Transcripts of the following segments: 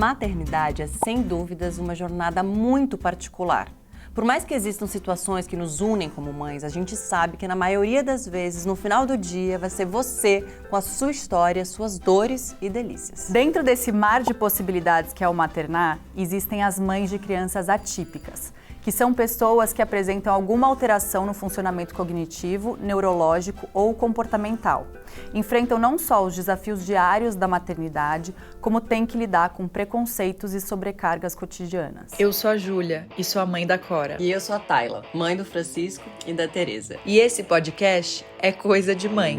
maternidade é, sem dúvidas, uma jornada muito particular. Por mais que existam situações que nos unem como mães, a gente sabe que na maioria das vezes, no final do dia, vai ser você com a sua história, suas dores e delícias. Dentro desse mar de possibilidades que é o maternar, existem as mães de crianças atípicas, que são pessoas que apresentam alguma alteração no funcionamento cognitivo, neurológico ou comportamental. Enfrentam não só os desafios diários da maternidade, como têm que lidar com preconceitos e sobrecargas cotidianas. Eu sou a Júlia e sou a mãe da Cora. E eu sou a Tayla, mãe do Francisco e da Tereza. E esse podcast é Coisa de Mãe.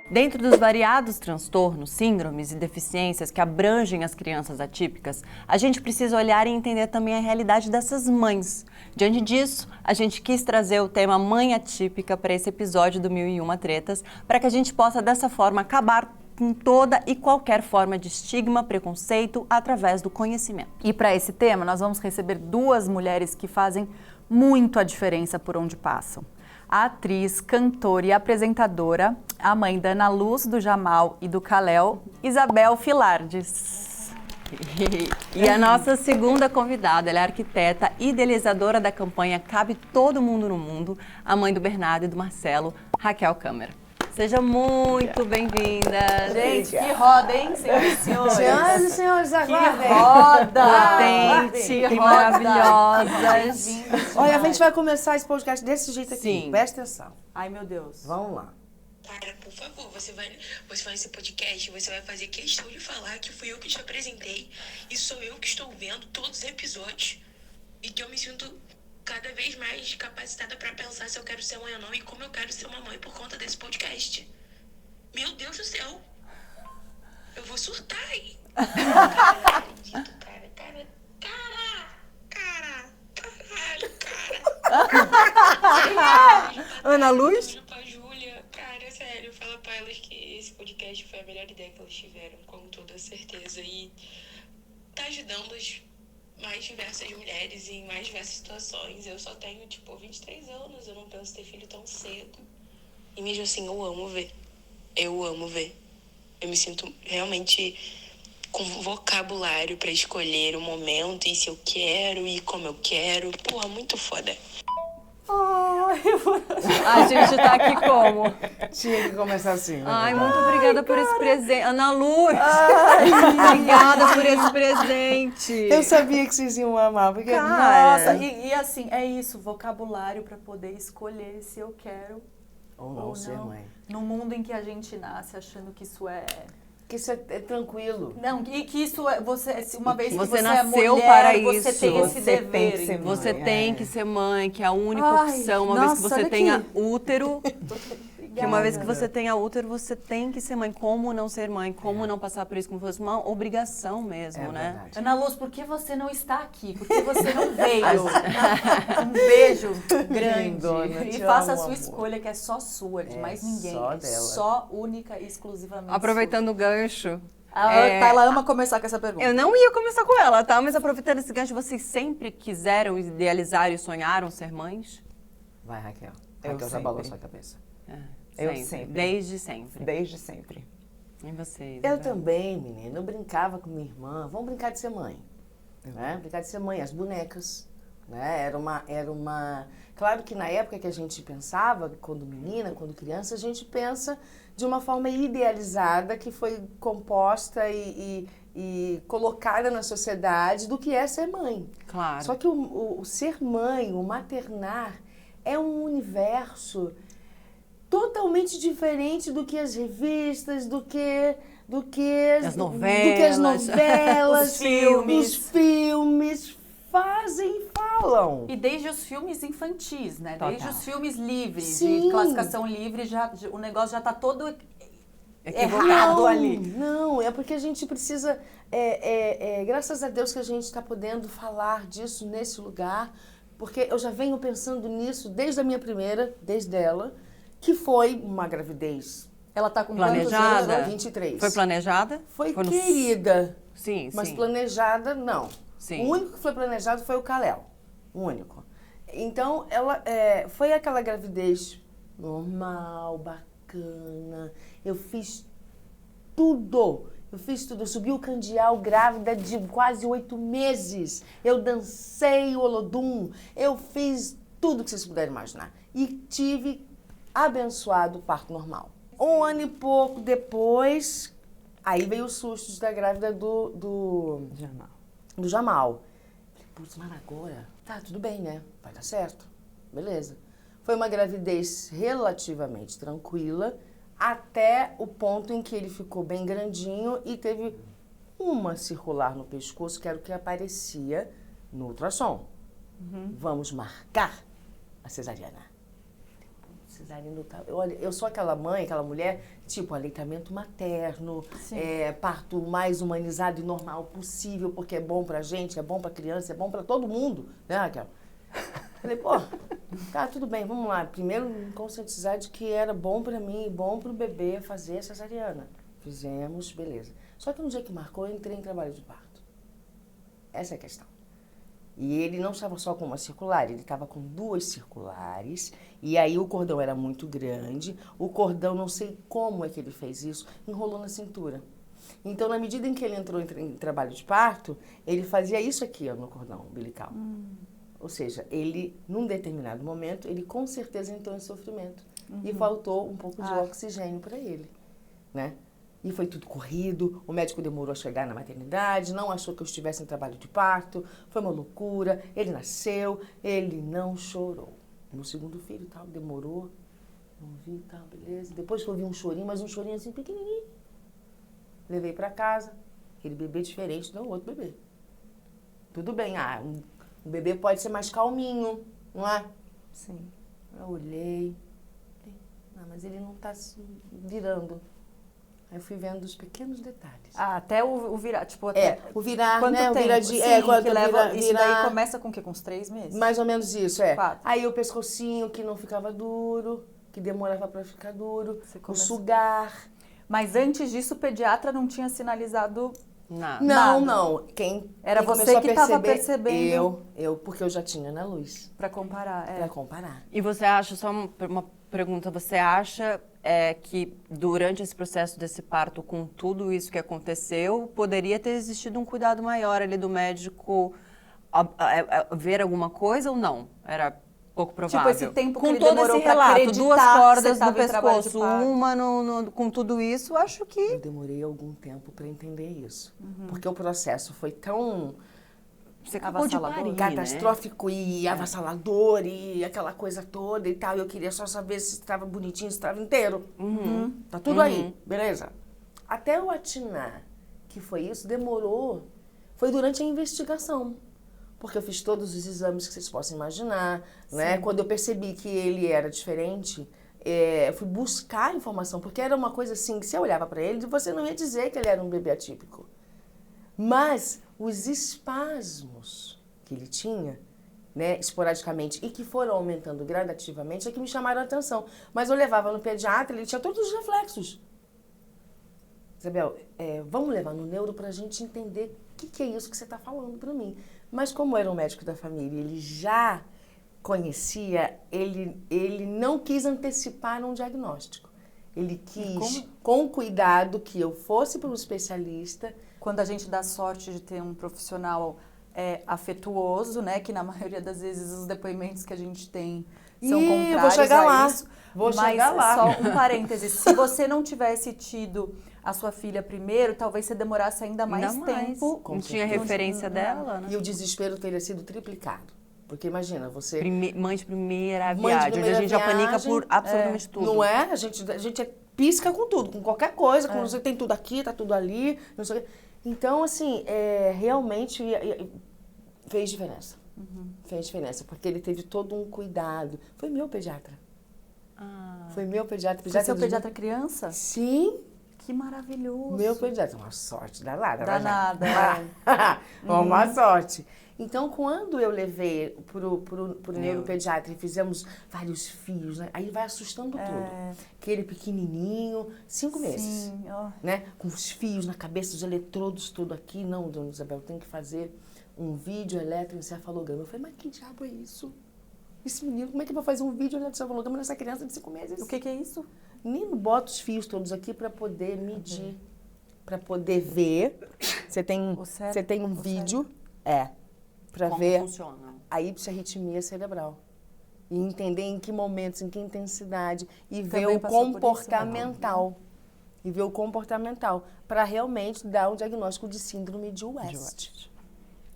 Dentro dos variados transtornos, síndromes e deficiências que abrangem as crianças atípicas, a gente precisa olhar e entender também a realidade dessas mães. Diante disso, a gente quis trazer o tema Mãe Atípica para esse episódio do 1001 Tretas, para que a gente possa, dessa forma, acabar com toda e qualquer forma de estigma, preconceito, através do conhecimento. E para esse tema, nós vamos receber duas mulheres que fazem muito a diferença por onde passam. A atriz, cantora e apresentadora, a mãe da Ana Luz, do Jamal e do Kalel, Isabel Filardes. E a nossa segunda convidada, ela é arquiteta, idealizadora da campanha Cabe Todo Mundo no Mundo, a mãe do Bernardo e do Marcelo, Raquel Câmara. Seja muito bem-vinda. Gente, que roda, hein, senhoras e senhores? Senhoras e senhores, aguardem. Que roda! Potente, Que maravilhosas. Olha, a gente vai começar esse podcast desse jeito aqui. Sim. Presta atenção. Ai, meu Deus. Vamos lá. Para, por favor, você vai nesse podcast, você vai fazer questão de falar que fui eu que te apresentei e sou eu que estou vendo todos os episódios e que eu me sinto cada vez mais capacitada para pensar se eu quero ser mãe ou não e como eu quero ser uma mãe por conta desse podcast. Meu Deus do céu! Eu vou surtar aí. Caralho. Ana Luz? Pra Júlia, cara, sério, fala pra elas que esse podcast foi a melhor ideia que elas tiveram, com toda certeza. E tá ajudando as mais diversas mulheres em mais diversas situações. Eu só tenho, 23 anos, eu não penso ter filho tão cedo. E mesmo assim, eu amo ver. Eu amo ver. Eu me sinto realmente com vocabulário pra escolher o momento e se eu quero e como eu quero. Porra, muito foda. A gente tá aqui como? Tinha que começar assim. né? Ai, muito obrigada por esse presente. Ana Luz, obrigada por esse presente. Eu sabia que vocês iam amar, porque... Nossa, e assim, é isso, vocabulário para poder escolher se eu quero Ou não, ou ser não. mãe. No mundo em que a gente nasce achando que isso é... Porque isso é tranquilo. Não, e que isso é... Uma vez que Você você nasceu é mulher, para você isso. tem esse Você dever. tem que ser Você mãe, tem é. que ser mãe, que é a única Ai, opção, uma vez que nossa, você olha tenha aqui. útero. Que uma vez que Obrigada. você tenha útero, você tem que ser mãe. Como não ser mãe? Como não passar por isso como fosse uma obrigação mesmo, É né? verdade. Ana Luz, por que você não está aqui? Por que você não veio? Um beijo grande. Lindona, E te faça a amo, sua amor. escolha, que é só sua, de É, mais ninguém. só É dela. só, única e exclusivamente Aproveitando o gancho. sua. Ela ama começar com essa pergunta. Eu não ia começar com ela, tá? Mas aproveitando esse gancho, vocês sempre quiseram, idealizaram e sonharam ser mães? Vai, Raquel. Eu Raquel já balou sempre. sua cabeça. Eu sempre. Desde sempre. Desde sempre. E vocês? Eu Isabel? também, menina. Eu brincava com minha irmã. Vamos brincar de ser mãe. Né? Brincar de ser mãe. As bonecas. Né? Era uma... Claro que na época que a gente pensava, quando menina, quando criança, a gente pensa de uma forma idealizada que foi composta e colocada na sociedade do que é ser mãe. Claro. Só que o ser mãe, o maternar, é um universo totalmente diferente do que as revistas, do que As do que novelas, as novelas, os filmes. os filmes fazem e falam. E desde os filmes infantis, né? Total. Desde os filmes livres, Sim. de classificação livre, o negócio já tá todo Equivocado. errado ali. Não, é porque a gente precisa, graças a Deus que a gente está podendo falar disso nesse lugar, porque eu já venho pensando nisso desde a minha primeira, desde ela, que foi uma gravidez. Ela tá com Planejada? quantos anos? 23. Foi planejada? Foi no- querida, Sim, mas sim. planejada não. Sim. O único que foi planejado foi o Kalel, o único. Então, ela foi aquela gravidez normal, bacana. Eu fiz tudo Eu fiz tudo, eu subi o candeal grávida de quase 8 meses. Eu dancei o Olodum, eu fiz tudo que vocês puderem imaginar. E tive abençoado parto normal. 1 ano e pouco depois, aí veio o susto da grávida do Jamal. Falei, putz, mas agora, tá, tudo bem, né? Vai dar certo. Beleza. Foi uma gravidez relativamente tranquila, até o ponto em que ele ficou bem grandinho e teve uma circular no pescoço, que era o que aparecia no ultrassom. Vamos marcar a cesariana. Cesariana, olha, eu sou aquela mãe, aquela mulher, tipo, aleitamento materno, parto mais humanizado e normal possível, porque é bom pra gente, é bom pra criança, é bom pra todo mundo, né, Raquel? Falei, pô, tá, tudo bem, vamos lá. Primeiro, me conscientizar de que era bom pra mim e bom pro bebê fazer a cesariana. Fizemos, beleza. Só que no dia que marcou, eu entrei em trabalho de parto. Essa é a questão. E ele não estava só com uma circular, ele estava com 2 circulares, e aí o cordão era muito grande, o cordão, não sei como é que ele fez isso, enrolou na cintura. Então, na medida em que ele entrou em trabalho de parto, ele fazia isso aqui, ó, no cordão umbilical. Ou seja, ele, num determinado momento, ele com certeza entrou em sofrimento. E faltou um pouco de oxigênio para ele, né? E foi tudo corrido, o médico demorou a chegar na maternidade, não achou que eu estivesse em trabalho de parto, foi uma loucura, ele nasceu, ele não chorou. Meu segundo filho e tal, demorou, não vi e tal, beleza. Depois que eu vi um chorinho, mas um chorinho assim pequenininho. Levei para casa, aquele bebê diferente do outro bebê. Tudo bem, o bebê pode ser mais calminho, não é? Sim. Eu olhei, mas ele não está se virando. Aí eu fui vendo os pequenos detalhes. Até o virar, tipo, até... o virar, quanto né? tempo? O virar de... Sim, quando que leva, virar, isso daí começa com o quê? Com uns 3 meses? Mais ou menos isso, 4. Aí o pescocinho que não ficava duro, que demorava para ficar duro, o começa... sugar. Mas antes disso, o pediatra não tinha sinalizado nada. Nada. Não. Quem você que estava percebendo? Eu, porque eu já tinha na luz. Para comparar, Para comparar. E você acha, só uma pergunta, você acha que durante esse processo desse parto, com tudo isso que aconteceu, poderia ter existido um cuidado maior ali do médico ver alguma coisa ou não? Era pouco provável? Tipo, esse tempo com que ele todo demorou esse pra relato, acreditar 2 que cordas você no tava em trabalho de pescoço, parto. uma com tudo isso, acho que... Eu demorei algum tempo para entender isso. Porque o processo foi tão... Você acabou de parir, catastrófico, né? E avassalador e aquela coisa toda e tal. Eu queria só saber se estava bonitinho, se estava inteiro. Tá tudo aí, beleza? Até eu atinar que foi isso, demorou. Foi durante a investigação. Porque eu fiz todos os exames que vocês possam imaginar, né? Quando eu percebi que ele era diferente, eu fui buscar informação. Porque era uma coisa assim, que se eu olhava para ele, você não ia dizer que ele era um bebê atípico. Mas os espasmos que ele tinha, né, esporadicamente, e que foram aumentando gradativamente, é que me chamaram a atenção. Mas eu levava no pediatra, ele tinha todos os reflexos. Isabel, vamos levar no neuro pra gente entender o que é isso que você está falando para mim. Mas como era um médico da família, ele já conhecia, ele não quis antecipar um diagnóstico. Ele quis, com cuidado, que eu fosse para um especialista. Quando a gente dá sorte de ter um profissional afetuoso, né, que na maioria das vezes os depoimentos que a gente tem são contrários vou chegar a lá. isso. Vou mas chegar lá. Só um parêntese, se você não tivesse tido a sua filha primeiro, talvez você demorasse ainda mais tempo. Não tinha referência dela, né? E o desespero teria sido triplicado. Porque imagina, você... Mãe de primeira viagem, onde a gente já panica por absolutamente tudo. Não é? A gente pisca com tudo, com qualquer coisa, com você tem tudo aqui, tá tudo ali, não sei o quê. Então, assim, realmente fez diferença. Fez diferença, porque ele teve todo um cuidado. Foi meu pediatra. Foi meu pediatra. Foi seu pediatra criança? Sim. Que maravilhoso. Meu pediatra. Uma sorte danada. Danada. Uma sorte. Então, quando eu levei pro neuropediatra e fizemos vários fios, né? Aí vai assustando tudo. Aquele pequenininho, 5 meses. Né? Com os fios na cabeça, os eletrodos, tudo aqui. Não, dona Isabel, tem que fazer um vídeo eletroencefalograma. Eu falei, mas que diabo é isso? Esse menino, como é que vai fazer um vídeo eletroencefalograma nessa criança de 5 meses? O que é isso? Menino, bota os fios todos aqui para poder medir para poder ver. Você tem um vídeo, para Como ver funciona? a hiperarritmia cerebral. E entender em que momentos, em que intensidade, e ver Também o passou por isso, comportamental. E ver o comportamental, para realmente dar um diagnóstico de síndrome de West.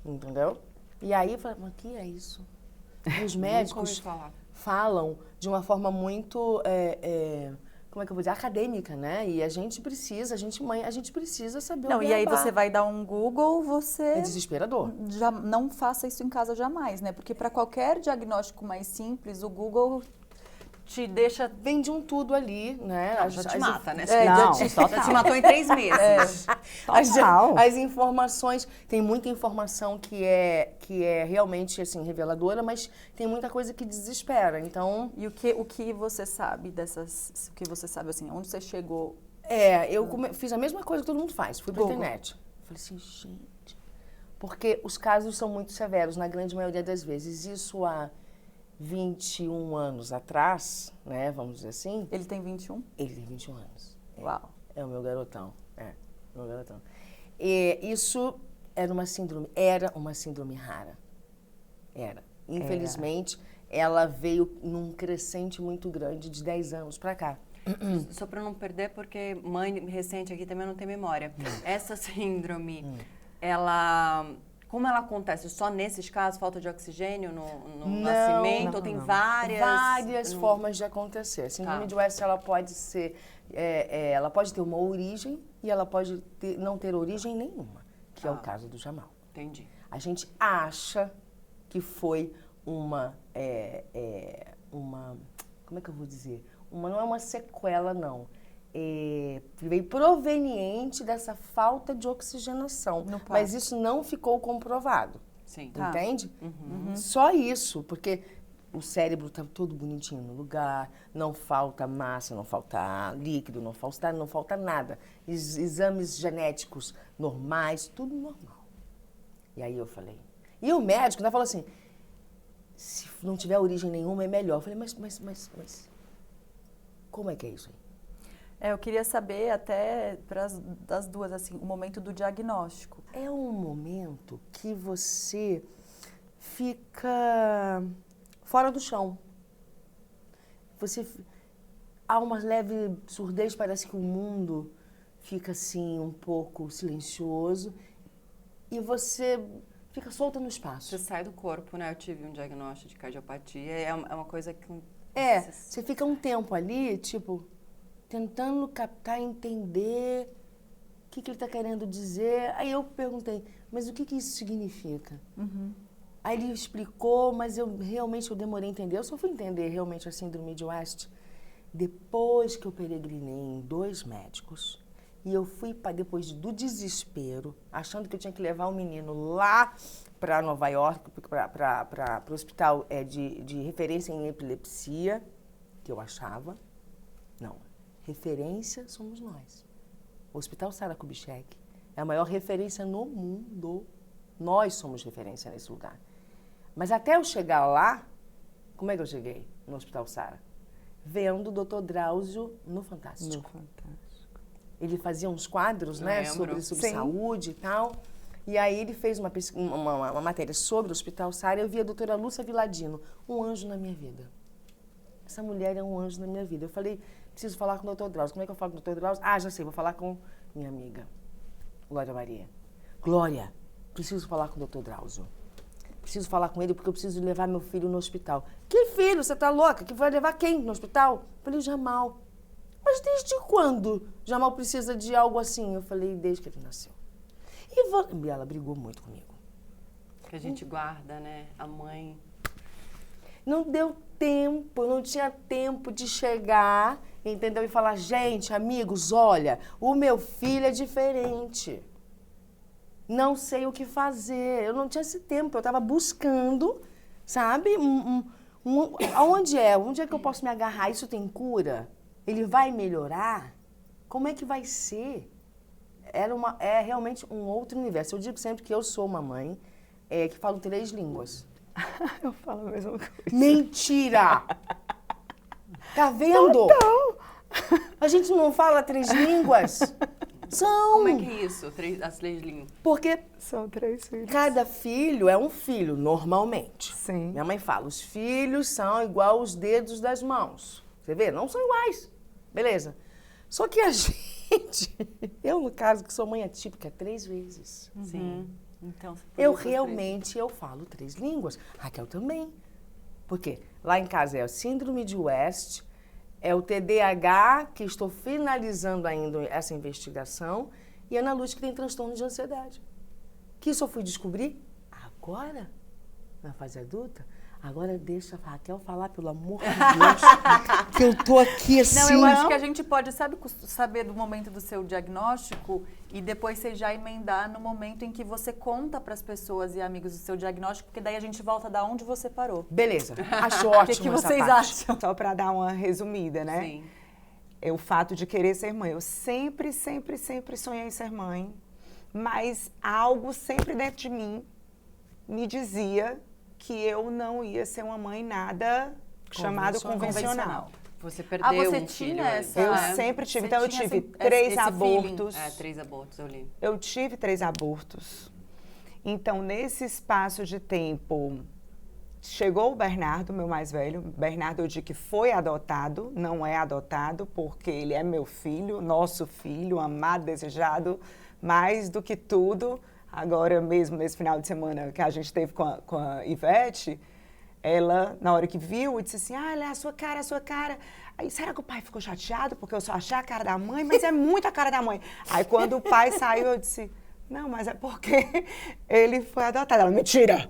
Entendeu? E aí eu falei, mas o que é isso? Os médicos falam de uma forma muito, como é que eu vou dizer, acadêmica, né? E a gente precisa, mãe, a gente precisa saber o E aí beabá. você vai dar um Google, É desesperador. já não faça isso em casa jamais, né? Porque para qualquer diagnóstico mais simples, o Google te deixa... Vem de um tudo ali, né? Já te mata, né? Não, Já total. te matou em 3 meses. Total. As informações, tem muita informação que é realmente assim reveladora, mas tem muita coisa que desespera. Então, E o que você sabe dessas... O que você sabe, assim, onde você chegou? eu fiz a mesma coisa que todo mundo faz. Fui pra Google. internet. Falei assim, gente... Porque os casos são muito severos, na grande maioria das vezes. Isso há 21 anos atrás, né, vamos dizer assim. Ele tem 21? Ele tem 21 anos. Uau. É o meu garotão. Meu garotão. E isso era uma síndrome rara. Infelizmente, ela veio num crescente muito grande de 10 anos pra cá. Só para não perder, porque mãe recente aqui também não tem memória. Essa síndrome, como ela acontece? Só nesses casos, falta de oxigênio no nascimento? Ou tem várias formas de acontecer. A síndrome de West, ela pode ser... ela pode ter uma origem e ela pode não ter origem nenhuma, que é o caso do Jamal. Entendi. A gente acha que foi uma... como é que eu vou dizer? Não é uma sequela, não. Veio proveniente dessa falta de oxigenação. Mas isso não ficou comprovado. Sim. Entende? Só isso, porque o cérebro está todo bonitinho no lugar, não falta massa, não falta líquido, não falta nada. Exames genéticos normais, tudo normal. E aí eu falei... E o médico ainda falou assim, se não tiver origem nenhuma é melhor. Eu falei, mas como é que é isso aí? Eu queria saber até das duas, assim, o momento do diagnóstico. É um momento que você fica fora do chão. Há uma leve surdez, parece que o mundo fica assim um pouco silencioso e você fica solta no espaço. Você sai do corpo, né? Eu tive um diagnóstico de cardiopatia, é uma coisa que... Você fica um tempo ali, tipo... tentando captar, entender o que ele está querendo dizer. Aí eu perguntei, mas o que isso significa? Aí ele explicou, mas eu demorei a entender. Eu só fui entender realmente a síndrome de West depois que eu peregrinei em 2 médicos. E eu fui, depois do desespero, achando que eu tinha que levar o menino lá para Nova York, para o hospital de referência em epilepsia, que eu achava. Não. Referência somos nós. O Hospital Sara Kubitschek é a maior referência no mundo. Nós somos referência nesse lugar. Mas até eu chegar lá, como é que eu cheguei no Hospital Sara? Vendo o Dr. Drauzio no Fantástico. Ele fazia uns quadros, né, sobre saúde e tal. E aí ele fez uma matéria sobre o Hospital Sara e eu vi a doutora Lúcia Viladino, um anjo na minha vida. Essa mulher é um anjo na minha vida. Eu falei, preciso falar com o Dr. Drauzio. Como é que eu falo com o Dr. Drauzio? Já sei, vou falar com minha amiga, Glória Maria. Glória, preciso falar com o Dr. Drauzio. Preciso falar com ele porque eu preciso levar meu filho no hospital. Que filho? Você tá louca? Que vai levar quem no hospital? Eu falei, Jamal. Mas desde quando Jamal precisa de algo assim? Eu falei, desde que ele nasceu. E ela brigou muito comigo. Que a gente guarda, né? A mãe... Não deu tempo, não tinha tempo de chegar, entendeu? E falar, gente, amigos, olha, o meu filho é diferente. Não sei o que fazer. Eu não tinha esse tempo, eu estava buscando, sabe? Onde é que eu posso me agarrar? Isso tem cura? Ele vai melhorar? Como é que vai ser? É realmente um outro universo. Eu digo sempre que eu sou uma mãe que falo 3 línguas. Eu falo a mesma coisa. Mentira! Tá vendo? A gente não fala 3 línguas. São! Como é que é isso, as 3 línguas? Porque São 3 filhos. cada filho é um filho, normalmente. Sim. Minha mãe fala, os filhos são igual os dedos das mãos. Você vê? Não são iguais. Beleza. Só que a gente, eu no caso, que sou mãe atípica 3 vezes. Sim. Então, Eu realmente, eu falo 3 línguas. Raquel também. Por quê? Lá em casa é a síndrome de West, é o TDAH, que estou finalizando ainda essa investigação, e a Ana Luz, que tem transtorno de ansiedade. Que isso eu fui descobrir agora, na fase adulta. Agora deixa a Raquel falar, pelo amor de Deus, que eu tô aqui assim. Não, eu acho que a gente pode, saber do momento do seu diagnóstico e depois você já emendar no momento em que você conta para as pessoas e amigos do seu diagnóstico, porque daí a gente volta da onde você parou. Beleza, acho ótimo. O que vocês essa parte. acham? Só para dar uma resumida, né? Sim. É o fato de querer ser mãe. Eu sempre sonhei em ser mãe, mas algo sempre dentro de mim me dizia que eu não ia ser uma mãe nada chamado convencional. Você perdeu você um tinha filho. essa- Eu Ah, sempre tive. você Então, eu tinha tive esse 3 feeling? abortos. 3 abortos, eu li. Eu tive 3 abortos. Então, nesse espaço de tempo, chegou o Bernardo, meu mais velho. Bernardo, eu digo que foi adotado, não é adotado, porque ele é meu filho, nosso filho, amado, desejado, mais do que tudo. Agora mesmo, nesse final de semana que a gente teve com a Ivete, ela, na hora que viu, disse assim, olha, a sua cara, a sua cara. Aí, será que o pai ficou chateado porque eu só achei a cara da mãe? Mas é muito a cara da mãe. Aí, quando o pai saiu, eu disse, não, mas é porque ele foi adotado. Ela, mentira!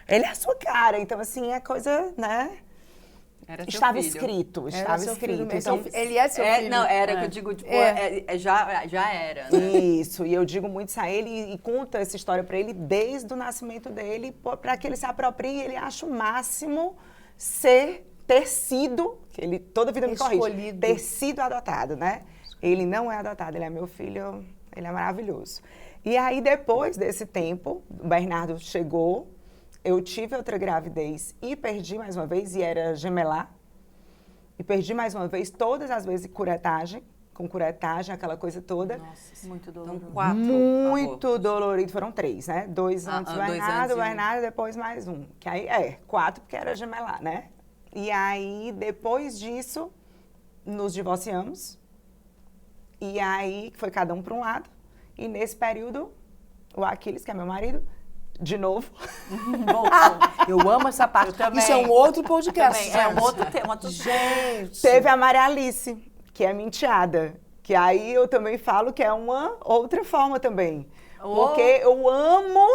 Ele é a sua cara. Então, assim, é coisa, né? Era seu Estava filho. escrito, Era estava seu filho escrito. mesmo. Então, Ele é seu filho. Não, era que eu digo, tipo, já era, né? isso, e eu digo muito isso a ele e conto essa história para ele desde o nascimento dele, para que ele se aproprie e ele acha o máximo ter sido, que ele toda a vida me corrige, Escolhido. ter sido adotado, né? Ele não é adotado, ele é meu filho, ele é maravilhoso. E aí, depois desse tempo, o Bernardo chegou, eu tive outra gravidez e perdi mais uma vez, e era gemelar. E perdi mais uma vez, todas as vezes, com curetagem, aquela coisa toda. Nossa, Muito então doloroso. 4 Muito abortos. dolorido. Foram 3, né? 2 antes do 2 Bernardo, antes e um. Bernardo, depois mais um. Que aí, 4 porque era gemelar, né? E aí, depois disso, nos divorciamos. E aí, foi cada um para um lado. E nesse período, o Aquiles, que é meu marido, de novo. Eu amo essa parte. também. Isso é um outro podcast. Também, é um gente. outro tema. Gente. Teve a Maria Alice, que é minha enteada. Que aí eu também falo que é uma outra forma também. Porque eu amo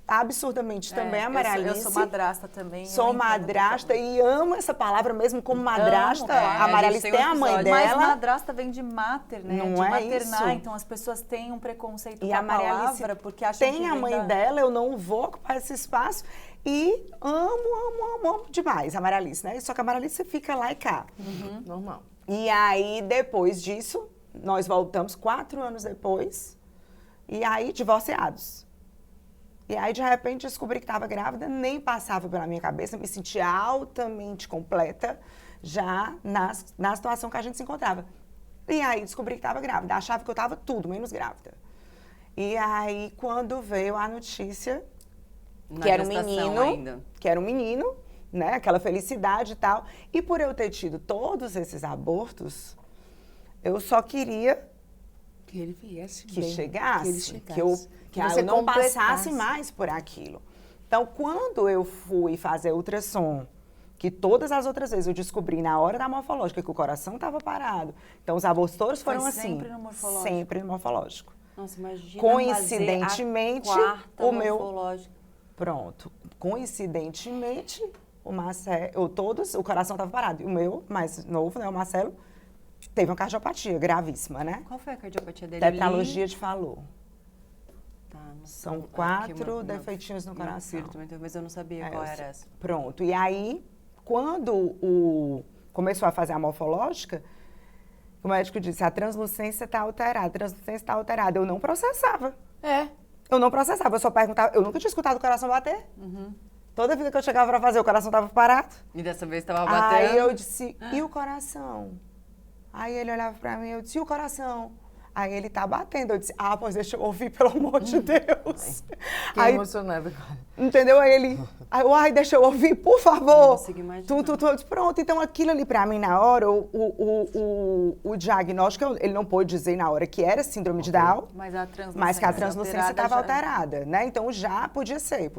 absurdamente também a Maria Alice. Eu sou madrasta também. Sou eu entendo madrasta totalmente. e amo essa palavra mesmo como madrasta. claro. A A Maria gente Alice tem um tem a mãe episódio. Mas dela. madrasta vem de mater, né? Não de é maternar, isso? então as pessoas têm um preconceito E com a a Maria Alice palavra, porque acham que tem a vem mãe da... dela, eu não vou ocupar esse espaço. E amo demais a Maria Alice, né? Só que a Maria Alice fica lá e cá. Normal. E aí, depois disso, nós voltamos 4 anos depois. E aí, divorciados. E aí, de repente, descobri que estava grávida, nem passava pela minha cabeça, me sentia altamente completa, já na situação que a gente se encontrava. E aí, descobri que estava grávida, achava que eu estava tudo, menos grávida. E aí, quando veio a notícia Na que era um gestação menino, ainda. que era um menino, né, aquela felicidade e tal. E por eu ter tido todos esses abortos, eu só queria Que ele viesse que bem, chegasse, que ele chegasse. que você eu não completasse. passasse mais por aquilo. Então, quando eu fui fazer ultrassom, que todas as outras vezes eu descobri na hora da morfológica que o coração estava parado. Então, os abortos todos Foi foram assim. sempre no morfológico? Sempre no morfológico. Nossa, imagina Coincidentemente, fazer a quarta o meu- morfológica. Pronto. Coincidentemente, o Marcelo, o coração estava parado. E o meu, mais novo, né, o Marcelo, teve uma cardiopatia gravíssima, né? Qual foi a cardiopatia dele? Tetralogia de Fallot. Tá, não- São aqui 4 uma- defeitinhos no meu coração. filho também teve, mas eu não sabia É, qual eu era sei. essa. Pronto. E aí, quando começou a fazer a morfológica, o médico disse, a translucência está alterada, a translucência está alterada. Eu não processava. É. Eu não processava, eu só perguntava, eu nunca tinha escutado o coração bater. Toda vida que eu chegava para fazer, o coração estava parado. E dessa vez estava batendo. Aí eu disse, e o coração? Aí ele olhava para mim, eu disse, e o coração? Aí ele tá batendo. Eu disse, pois deixa eu ouvir, pelo amor de Deus. Fiquei Aí, emocionada agora. entendeu? Aí ele, deixa eu ouvir, por favor. Não consigo imaginar. Pronto, então aquilo ali pra mim na hora, o diagnóstico, ele não pôde dizer na hora que era síndrome de Down, Mas que a translucência estava já- alterada, né? Então já podia ser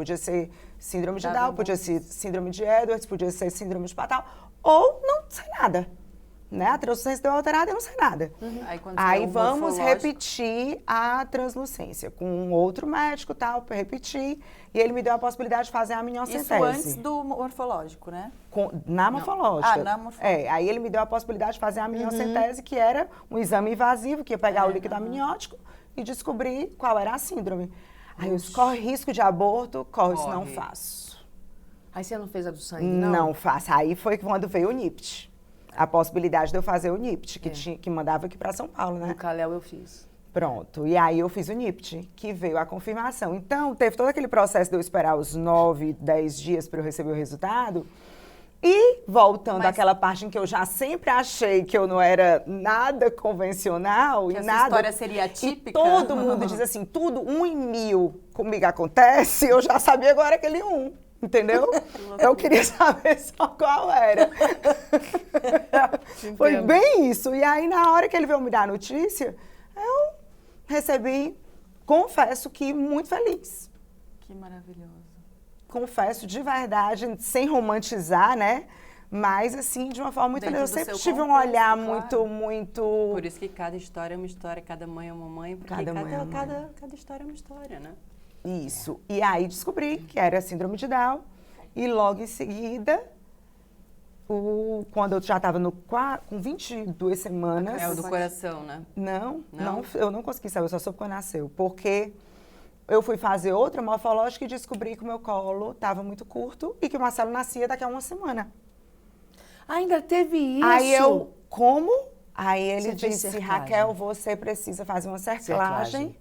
síndrome de Down, podia ser síndrome de Edwards, podia ser síndrome de Patal, ou não sei nada. Né? A translucência deu alterada e eu não sei nada. Aí, quando Aí saiu o vamos morfológico- repetir a translucência com um outro médico, tal, para repetir. E ele me deu a possibilidade de fazer a amniocentese. Isso antes do morfológico, né? Na morfológica. na morfológica. Aí ele me deu a possibilidade de fazer a amniocentese, que era um exame invasivo, que ia pegar o líquido amniótico e descobrir qual era a síndrome. Aí eu disse, corre risco de aborto, isso não faço. Aí você não fez a do sangue, Não faço. Aí foi quando veio o NIPT. A possibilidade de eu fazer o NIPT, que mandava aqui para São Paulo, né? No Calel eu fiz. Pronto. E aí eu fiz o NIPT, que veio a confirmação. Então, teve todo aquele processo de eu esperar os 9, 10 dias para eu receber o resultado. E voltando àquela parte em que eu já sempre achei que eu não era nada convencional Que e essa nada. história seria atípica. E todo mundo diz assim, tudo 1 em 1000 comigo acontece, eu já sabia agora aquele 1. Entendeu? Eu queria saber só qual era. Foi bem isso. E aí, na hora que ele veio me dar a notícia, eu recebi, confesso que muito feliz. Que maravilhoso. Confesso de verdade, sem romantizar, né? Mas, assim, de uma forma muito Dentro feliz. Eu do sempre seu tive um contexto, olhar claro. muito... Por isso que cada história é uma história, cada mãe é uma mãe, porque Cada mãe é uma mãe. cada história é uma história, né? Isso. E aí descobri que era síndrome de Down. E logo em seguida, quando eu já estava com 22 semanas... É o do coração, né? Não, eu não consegui saber, eu só soube quando nasceu. Porque eu fui fazer outra morfológica e descobri que o meu colo estava muito curto e que o Marcelo nascia daqui a uma semana. Ainda teve isso? Aí eu, como? Aí ele Você fez disse, cerclagem. Raquel, você precisa fazer uma cerclagem.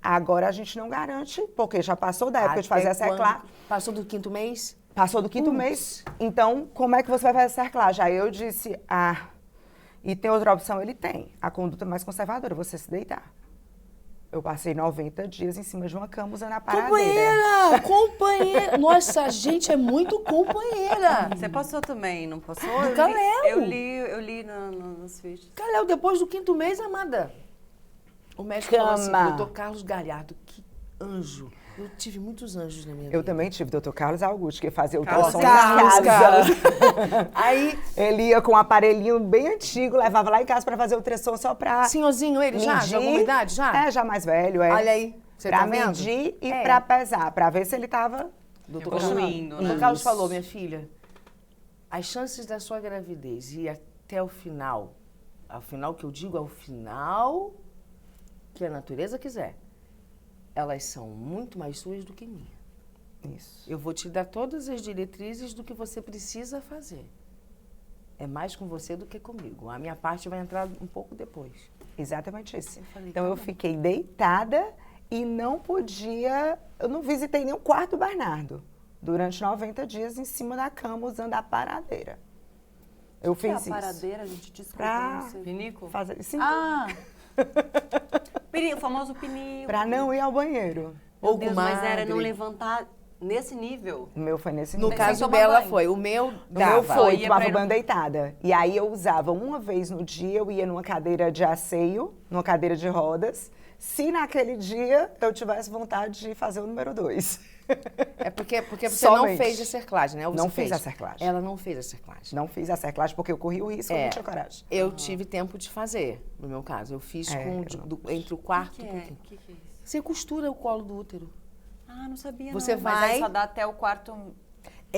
Agora a gente não garante, porque já passou da época de fazer a cerclagem. Passou do 5º mês? Passou do 5º mês. Então, como é que você vai fazer a cerclagem? Aí eu disse, e tem outra opção? Ele tem. A conduta mais conservadora, você se deitar. Eu passei 90 dias em cima de uma cama usando a paradeira. Companheira! Nossa, a gente é muito companheira! Você passou também, não passou? Do Calel. Eu li nos fichas. Calel, depois do 5º mês, amada, o médico falou assim, Cama. doutor Carlos Galhardo, que anjo. Eu tive muitos anjos na minha vida. Eu também tive, doutor Carlos Augusto, que fazia o Carlos ultrassom em casa. Aí, Ele ia com um aparelhinho bem antigo, levava lá em casa para fazer o ultrassom só para senhorzinho, ele já? De alguma idade, já? Já mais velho, Olha aí, você pra tá vendo? medir e pra pesar, pra ver se ele tava... Doutor Evoluindo, Carlos, né? Carlos falou, minha filha, as chances da sua gravidez ir até o final que eu digo é o final que a natureza quiser, elas são muito mais suas do que minha. Isso. Eu vou te dar todas as diretrizes do que você precisa fazer. É mais com você do que comigo. A minha parte vai entrar um pouco depois. Exatamente isso. falei, Então tá eu bom. fiquei deitada e não podia... Eu não visitei nem o quarto do Bernardo durante 90 dias em cima da cama usando a paradeira. Eu Que é a fiz isso. paradeira, gente, desculpa, Pra não sei. Pinico? fazer... Sim, O famoso pinico. pra não ir ao banheiro. Meu Deus, mas comadre. era não levantar nesse nível. O meu foi nesse No nível. caso tomar dela banho. foi. O meu O meu dava. foi, ia tomava pra ir no- banho deitada. E aí eu usava uma vez no dia, eu ia numa cadeira de asseio, numa cadeira de rodas, se naquele dia eu tivesse vontade de fazer o número 2. É porque você não Somente. fez a cerclagem, né? Ou Não você fiz fez? a cerclagem. Ela não fez a cerclagem. Não fiz a cerclagem porque eu corri o risco, eu não tinha coragem. Eu tive tempo de fazer, no meu caso. Eu fiz entre o quarto e o quinto. Que é isso? Você costura o colo do útero. Ah, não sabia Você não. Mas aí vai... só dá até o quarto que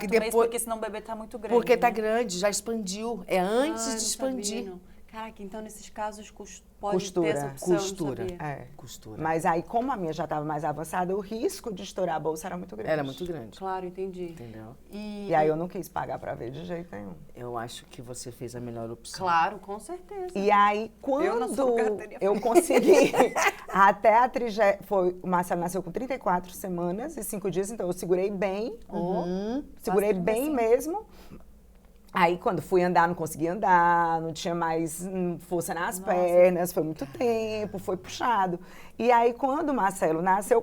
mês, depois... porque senão o bebê tá muito grande. Porque tá né? grande, já expandiu. É antes Ah, de não expandir. sabia, não. Caraca, então nesses casos pode Costura. ter essa opção, Costura. não sabia. É. Costura. Mas aí, como a minha já estava mais avançada, o risco de estourar a bolsa era muito grande. Era muito grande. Claro, entendi. Entendeu? E aí eu não quis pagar pra ver de jeito nenhum. Eu acho que você fez a melhor opção. Claro, com certeza. E aí, Eu, na sua quando lugar, teria eu consegui, até a o Marcelo nasceu com 34 semanas e 5 dias, então eu segurei bem, segurei bem mesmo. Aí, quando fui andar, não conseguia andar, não tinha mais força nas pernas, foi muito tempo, foi puxado. E aí, quando o Marcelo nasceu,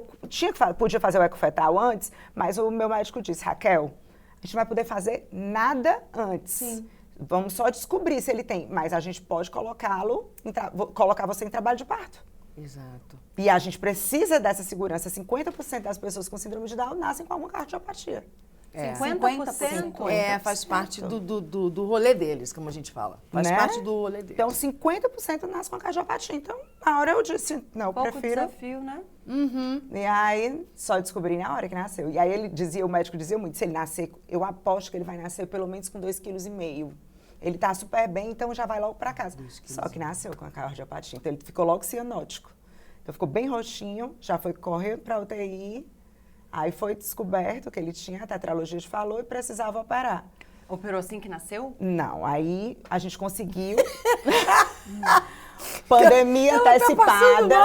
podia fazer o ecofetal antes, mas o meu médico disse, Raquel, a gente não vai poder fazer nada antes. Sim. Vamos só descobrir se ele tem, mas a gente pode colocar você em trabalho de parto. Exato. E a gente precisa dessa segurança. 50% das pessoas com síndrome de Down nascem com alguma cardiopatia. 50%? Faz parte do rolê deles, como a gente fala. Faz parte do rolê deles. Então, 50% nasce com cardiopatia. Então, na hora eu disse, não, eu Pouco prefiro... desafio, né? E aí, só descobri na hora que nasceu. E aí, o médico dizia muito, se ele nascer, eu aposto que ele vai nascer pelo menos com 2,5 kg. Ele tá super bem, então já vai logo pra casa. Só que nasceu com a cardiopatia. Então, ele ficou logo cianótico. Então, ficou bem roxinho, já foi correndo pra UTI. Aí foi descoberto que ele tinha, a tetralogia falou, e precisava operar. Operou assim que nasceu? Não, aí a gente conseguiu. Pandemia antecipada.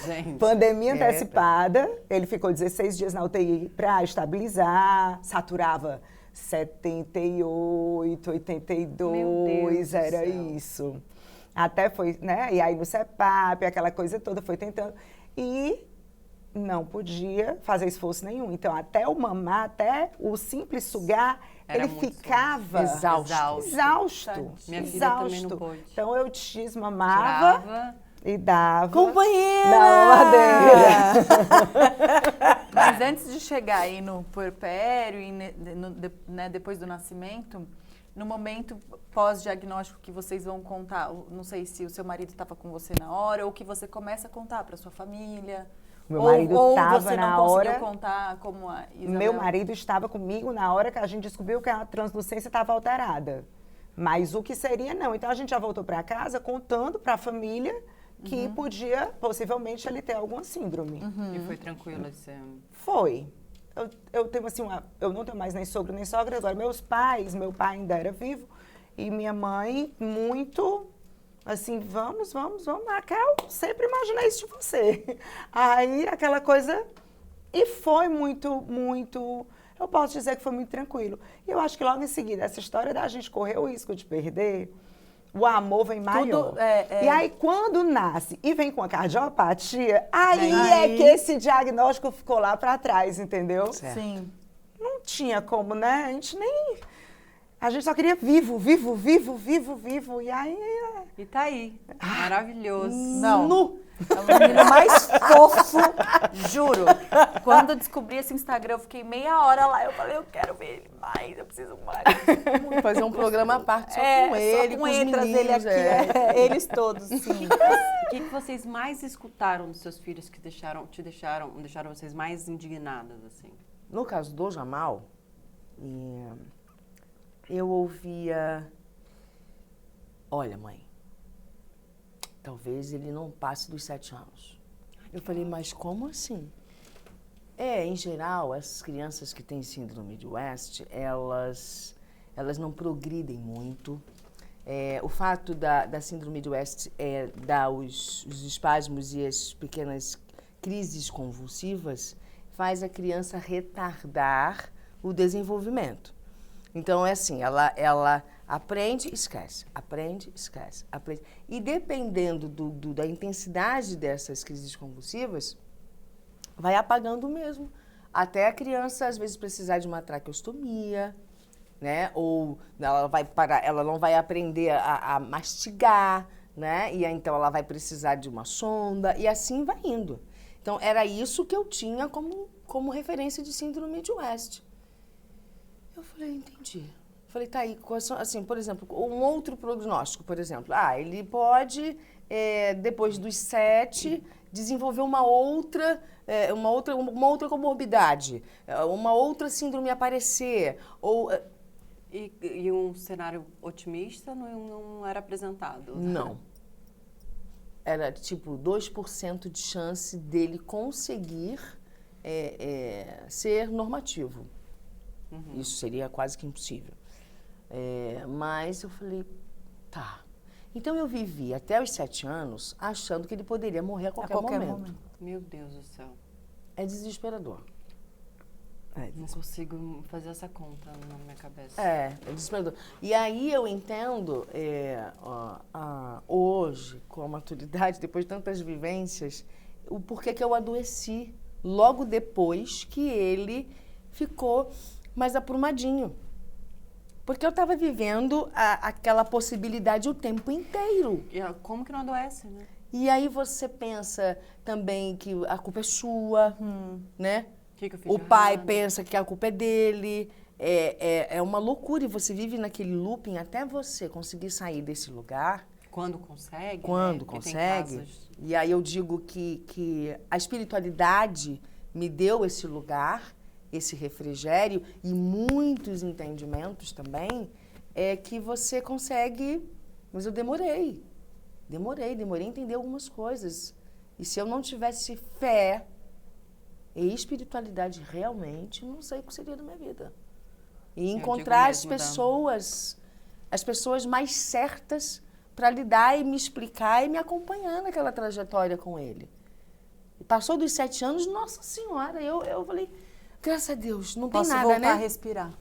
Gente. Pandemia antecipada. Ele ficou 16 dias na UTI para estabilizar, saturava 78, 82, era isso. Até foi, né? E aí no CEPAP, aquela coisa toda, foi tentando. E não podia fazer esforço nenhum. Então, até o mamar, até o simples sugar, era ele ficava exausto. Minha filha também não pôde. Então, eu desmamava e dava companheira! na mamadeira. Mas antes de chegar aí no puerpério e depois do nascimento, no momento pós-diagnóstico que vocês vão contar, não sei se o seu marido estava com você na hora ou que você começa a contar para sua família. Meu marido estava você na não hora. Conseguiu contar como a Isabel? Meu marido estava comigo na hora que a gente descobriu que a translucência estava alterada. Mas o que seria, não. Então, a gente já voltou para casa contando para a família que podia, possivelmente, ele ter alguma síndrome. E foi tranquilo esse... Foi. Eu tenho assim, eu não tenho mais nem sogro nem sogra agora. Meu pai ainda era vivo. E minha mãe, muito... Assim, vamos, Raquel, sempre imaginei isso de você. Aí, aquela coisa... E foi muito, eu posso dizer que foi muito tranquilo. E eu acho que logo em seguida, essa história da gente correr o risco de perder, o amor vem maior. E aí, quando nasce e vem com a cardiopatia, aí é que esse diagnóstico ficou lá para trás, entendeu? Certo. Sim. Não tinha como, né? A gente só queria vivo. E aí... E tá aí. Maravilhoso. Não. É o menino mais fofo, juro. Quando eu descobri esse Instagram, eu fiquei meia hora lá. Eu falei, eu quero ver ele mais, eu preciso mais. Fazer um programa à parte só com ele, com os meninos. Ele aqui, eles todos, sim. O que vocês mais escutaram dos seus filhos que deixaram vocês mais indignadas, assim? No caso do Jamal, eu ouvia... Olha, mãe, talvez ele não passe dos 7 anos. Eu falei, mas como assim? Em geral, essas crianças que têm síndrome de West, elas não progridem muito. O fato da síndrome de West dar os espasmos e as pequenas crises convulsivas faz a criança retardar o desenvolvimento. Então, é assim, ela aprende, esquece, aprende, esquece, aprende. E dependendo da intensidade dessas crises convulsivas, vai apagando mesmo. Até a criança, às vezes, precisar de uma traqueostomia, né? Ou ela não vai aprender a mastigar, né? E aí, então ela vai precisar de uma sonda, e assim vai indo. Então, era isso que eu tinha como referência de síndrome de West. Eu falei, entendi. Falei, tá aí, assim, por exemplo, um outro prognóstico, por exemplo. Ele pode, depois dos 7, desenvolver uma outra comorbidade, uma outra síndrome aparecer, ou... E um cenário otimista não era apresentado? Não. Era, tipo, 2% de chance dele conseguir ser normativo. Isso seria quase que impossível. Mas eu falei, tá. Então eu vivi até os 7 anos achando que ele poderia morrer a qualquer momento. Meu Deus do céu. É desesperador. Não consigo fazer essa conta na minha cabeça. É desesperador. E aí eu entendo, hoje, com a maturidade, depois de tantas vivências, o porquê que eu adoeci logo depois que ele ficou mais aprumadinho. Porque eu estava vivendo aquela possibilidade o tempo inteiro. E como que não adoece, né? E aí você pensa também que a culpa é sua, né? Que eu fiz O de pai errado? pensa que a culpa é dele. É uma loucura e você vive naquele looping até você conseguir sair desse lugar. Quando consegue, Quando né? Porque tem consegue. casos- E aí eu digo que a espiritualidade me deu esse lugar, esse refrigério e muitos entendimentos também, que você consegue... Mas eu demorei a entender algumas coisas. E se eu não tivesse fé e espiritualidade realmente, não sei o que seria da minha vida. E encontrar digo as pessoas mais certas para lidar e me explicar e me acompanhar naquela trajetória com ele. E passou dos 7 anos, nossa senhora, eu falei, graças a Deus, não Posso tem nada, voltar a né? respirar.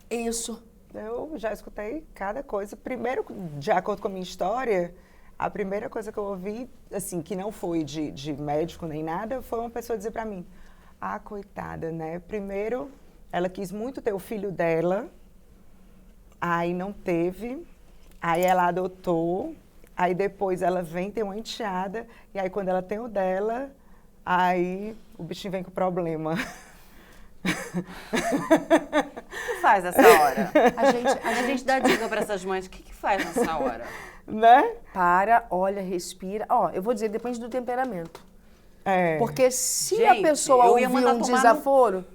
Isso. Eu já escutei cada coisa. Primeiro, de acordo com a minha história, a primeira coisa que eu ouvi, assim, que não foi de médico nem nada, foi uma pessoa dizer pra mim, coitada, né? Primeiro, ela quis muito ter o filho dela, aí não teve, aí ela adotou, aí depois ela vem ter uma enteada, e aí quando ela tem o dela, aí o bichinho vem com problema. O que faz nessa hora? A gente dá dica para essas mães. O que faz nessa hora? Né? Para, olha, respira. Eu vou dizer, depende do temperamento. É. Porque se Gente, a pessoa eu ia ouvir mandar um tomar no- desaforo...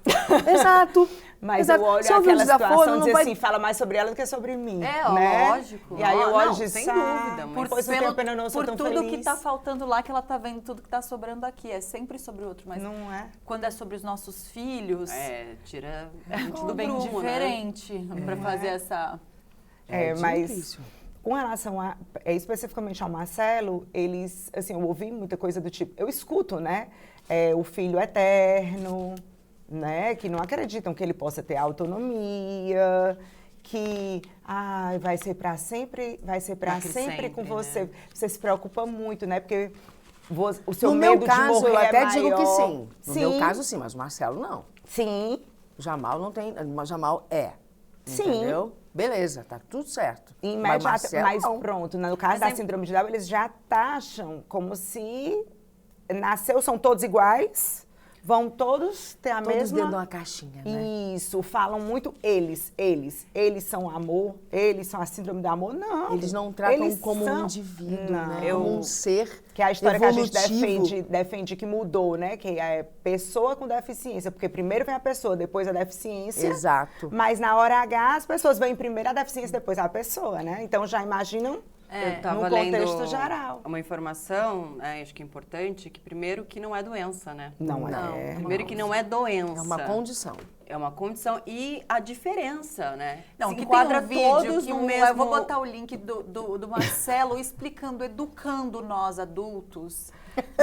Exato. Mas exato. eu olho Se ouvir um aquela desaforo, situação e não dizer vai... assim, fala mais sobre ela do que sobre mim. É, né? lógico. E aí eu Não, olho de sem saco, dúvida, mas pois não tenho pena, não sou por tão tudo feliz. que tá faltando lá, que ela tá vendo tudo que tá sobrando aqui. É sempre sobre o outro, mas Não é? quando é sobre os nossos filhos, Tira é tudo bem prumo, né? diferente para fazer essa... Mas difícil. com relação especificamente ao Marcelo, eles, assim, eu ouvi muita coisa do tipo, eu escuto, né? O filho eterno, né? Que não acreditam que ele possa ter autonomia, que vai ser para sempre, com você. Né? Você se preocupa muito, né? Porque o seu No medo meu caso, de morrer eu até é digo que maior. sim. No meu caso, sim, mas o Marcelo não. Sim. O Jamal não tem... O Jamal é. Sim. Entendeu? Beleza, tá tudo certo. Mas não. pronto, no caso da síndrome de Down, eles já taxam como se nasceu, são todos iguais, vão todos ter a Todos mesma... dentro de uma caixinha, né? Isso, falam muito eles são amor, eles são a síndrome do amor. Não. Eles não tratam eles como são- um indivíduo, Não. né? Como um ser Que é a história evolutivo. que a gente defende que mudou, né? Que é pessoa com deficiência. Porque primeiro vem a pessoa, depois a deficiência. Exato. Mas na hora H, as pessoas vêm primeiro a deficiência, depois a pessoa, né? Então já imaginam Eu tava no contexto lendo geral. uma informação, acho que importante, que primeiro que não é doença, né? Não é. Primeiro que não é doença. É uma condição. É uma condição e a diferença, né? Não, Se que enquadra tem um vídeo todos que no eu vou mesmo... botar o link do Marcelo explicando, educando nós adultos.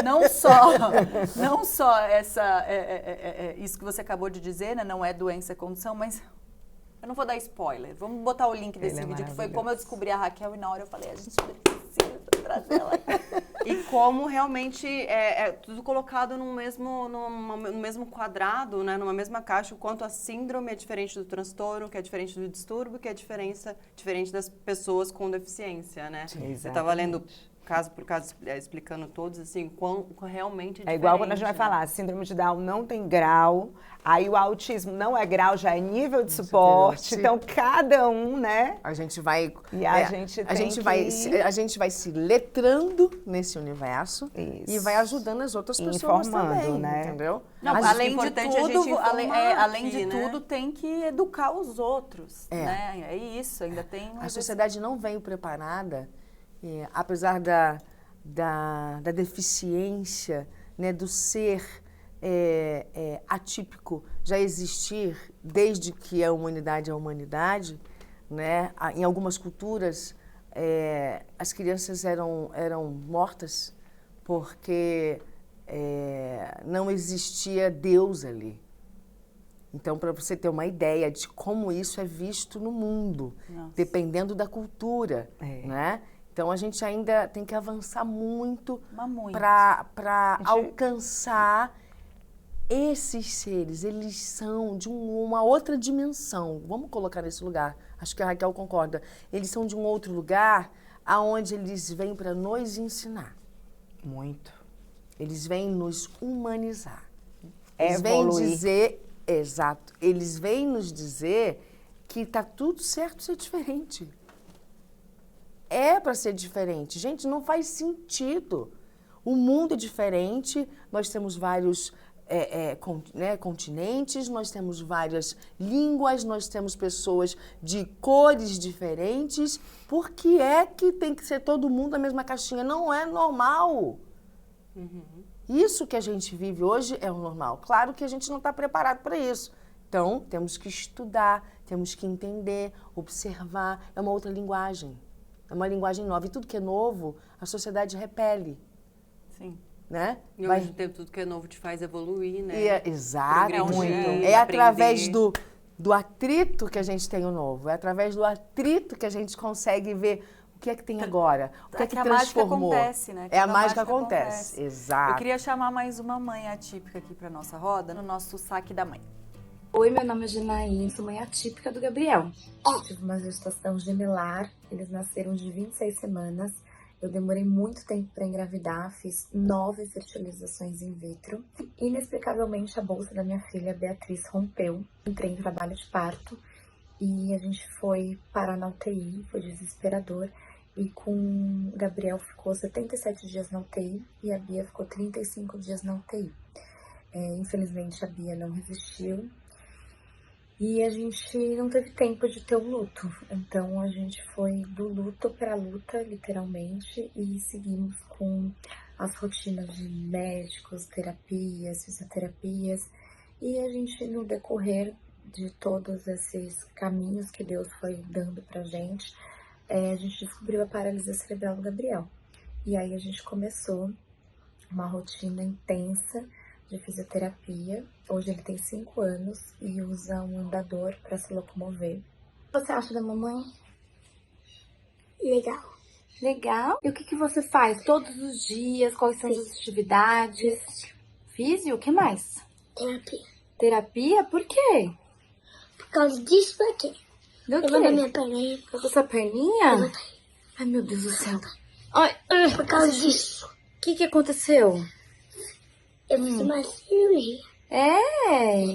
Não só isso que você acabou de dizer, né? Não é doença, é condição, mas eu não vou dar spoiler. Vamos botar o link desse Ele é vídeo, que foi maravilhoso. como eu descobri a Raquel e na hora eu falei, a gente precisa trazer ela aqui. E como realmente é tudo colocado no mesmo quadrado, né? Numa mesma caixa, o quanto a síndrome é diferente do transtorno, que é diferente do distúrbio, que é diferente das pessoas com deficiência, né? Sim, Eu estava lendo caso por caso, explicando todos, assim, quão realmente é diferente. É igual quando a gente vai né? falar, síndrome de Down não tem grau, aí o autismo não é grau, já é nível de suporte. Então, cada um, né? A gente vai... E a gente tem que- a gente vai se letrando nesse universo Isso. e vai ajudando as outras pessoas Informando, também, né? entendeu? Não, Acho que é além de importante a gente tudo, informar além aqui, de né? tudo, tem que educar os outros, É. né? É isso, ainda tem... A sociedade não veio preparada, apesar da deficiência, né, do ser atípico já existir desde que a humanidade é a humanidade, né? Em algumas culturas, as crianças eram mortas porque não existia Deus ali. Então, para você ter uma ideia de como isso é visto no mundo, dependendo da cultura, né? Então, a gente ainda tem que avançar muito para alcançar esses seres. Eles são de uma outra dimensão. Vamos colocar nesse lugar. Acho que a Raquel concorda. Eles são de um outro lugar aonde eles vêm para nos ensinar. Muito. Eles vêm nos humanizar. Eles vêm dizer... Exato. Eles vêm nos dizer que tá tudo certo ser diferente. É para ser diferente. Gente, não faz sentido. O mundo é diferente, nós temos vários continentes, nós temos várias línguas, nós temos pessoas de cores diferentes. Por que é que tem que ser todo mundo a mesma caixinha? Não é normal. Isso que a gente vive hoje é o normal. Claro que a gente não está preparado para isso. Então, temos que estudar, temos que entender, observar. É uma outra linguagem. É uma linguagem nova. E tudo que é novo, a sociedade repele. Sim. Né? E hoje tudo que é novo te faz evoluir, né? Exato. Progredir, É através do atrito que a gente tem o novo. É através do atrito que a gente consegue ver o que é que tem agora? O que é que transformou? A mágica acontece, né? É a mágica acontece. Exato. Eu queria chamar mais uma mãe atípica aqui para nossa roda, no nosso saque da mãe. Oi, meu nome é Janaína, sou mãe atípica do Gabriel. Tive uma gestação gemelar, eles nasceram de 26 semanas. Eu demorei muito tempo para engravidar, fiz 9 fertilizações in vitro. Inexplicavelmente, a bolsa da minha filha, Beatriz, rompeu. Entrei em trabalho de parto e a gente foi parar na UTI, foi desesperador. E com o Gabriel ficou 77 dias na UTI e a Bia ficou 35 dias na UTI. Infelizmente, a Bia não resistiu e a gente não teve tempo de ter o luto. Então, a gente foi do luto para a luta, literalmente, e seguimos com as rotinas de médicos, terapias, fisioterapias. E a gente, no decorrer de todos esses caminhos que Deus foi dando pra gente, a gente descobriu a paralisia cerebral do Gabriel. E aí a gente começou uma rotina intensa de fisioterapia. Hoje ele tem 5 anos e usa um andador para se locomover. O que você acha da mamãe? Legal. Legal. E o que você faz todos os dias? Quais são as atividades? Físio? O que mais? Terapia. Terapia? Por quê? Por causa disso daqui. Do quê? Levanta minha perninha. Com sua perninha? Levanta aí. Ai, meu Deus do céu. Ai, Por causa disso. o que aconteceu? Eu fiz uma cirurgia.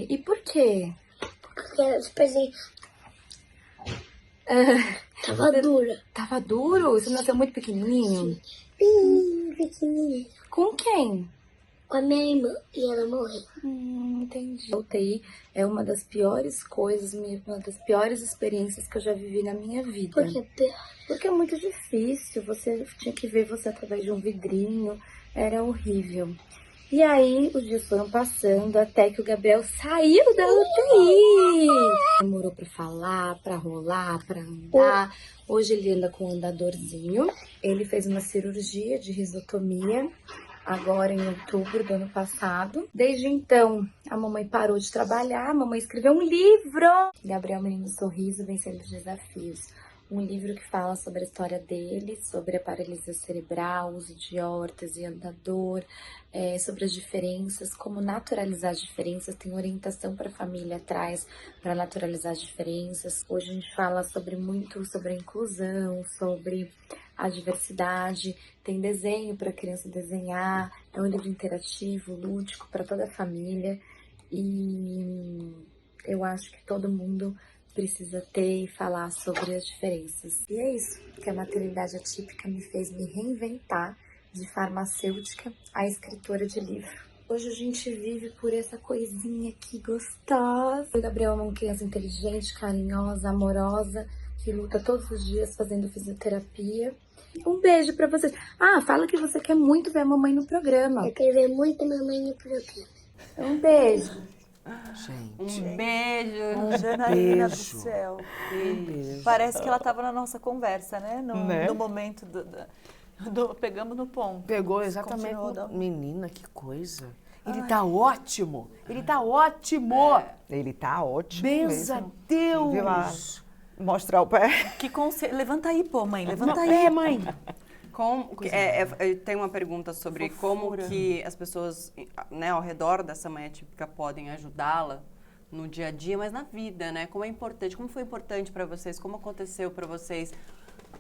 E por quê? Porque eu pensei... Tava dura. Tava duro? Você nasceu muito pequenininho? Pequenininha. Com quem? Com a minha irmã. E ela morreu. Entendi. A UTI é uma das piores coisas, uma das piores experiências que eu já vivi na minha vida. Por que? Porque é muito difícil. Você tinha que ver você através de um vidrinho. Era horrível. E aí, os dias foram passando até que o Gabriel saiu da UTI. Demorou pra falar, pra rolar, pra andar. Hoje ele anda com um andadorzinho. Ele fez uma cirurgia de risotomia, agora em outubro do ano passado. Desde então, a mamãe parou de trabalhar, a mamãe escreveu um livro. Gabriel Menino Sorriso Vencendo os Desafios. Um livro que fala sobre a história dele, sobre a paralisia cerebral, uso de órtese e andador, sobre as diferenças, como naturalizar as diferenças, tem orientação para a família atrás para naturalizar as diferenças. Hoje a gente fala muito sobre a inclusão, sobre a diversidade, tem desenho para a criança desenhar, é um livro interativo, lúdico para toda a família e eu acho que todo mundo precisa ter e falar sobre as diferenças. E é isso que a maternidade atípica me fez me reinventar de farmacêutica a escritora de livro. Hoje a gente vive por essa coisinha aqui gostosa. O Gabriel é uma criança inteligente, carinhosa, amorosa, que luta todos os dias fazendo fisioterapia. Um beijo pra vocês. Fala que você quer muito ver a mamãe no programa. Eu quero ver muito a mamãe no programa. Um beijo. Gente. Um beijo. Janaína do céu. Parece que ela estava na nossa conversa, né? No momento do pegamos no ponto. Pegou exatamente. Menina, que coisa. Ele tá ótimo. Ele tá ótimo. Ele tá ótimo Benza a mesmo. Deus. Viu mostrar o pé. Que conselho. Levanta aí, pô, mãe. Levanta Não, aí. mãe. Tem uma pergunta sobre como que as pessoas, né, ao redor dessa mãe atípica podem ajudá-la no dia a dia, mas na vida, né? Como é importante, como foi importante para vocês, como aconteceu para vocês,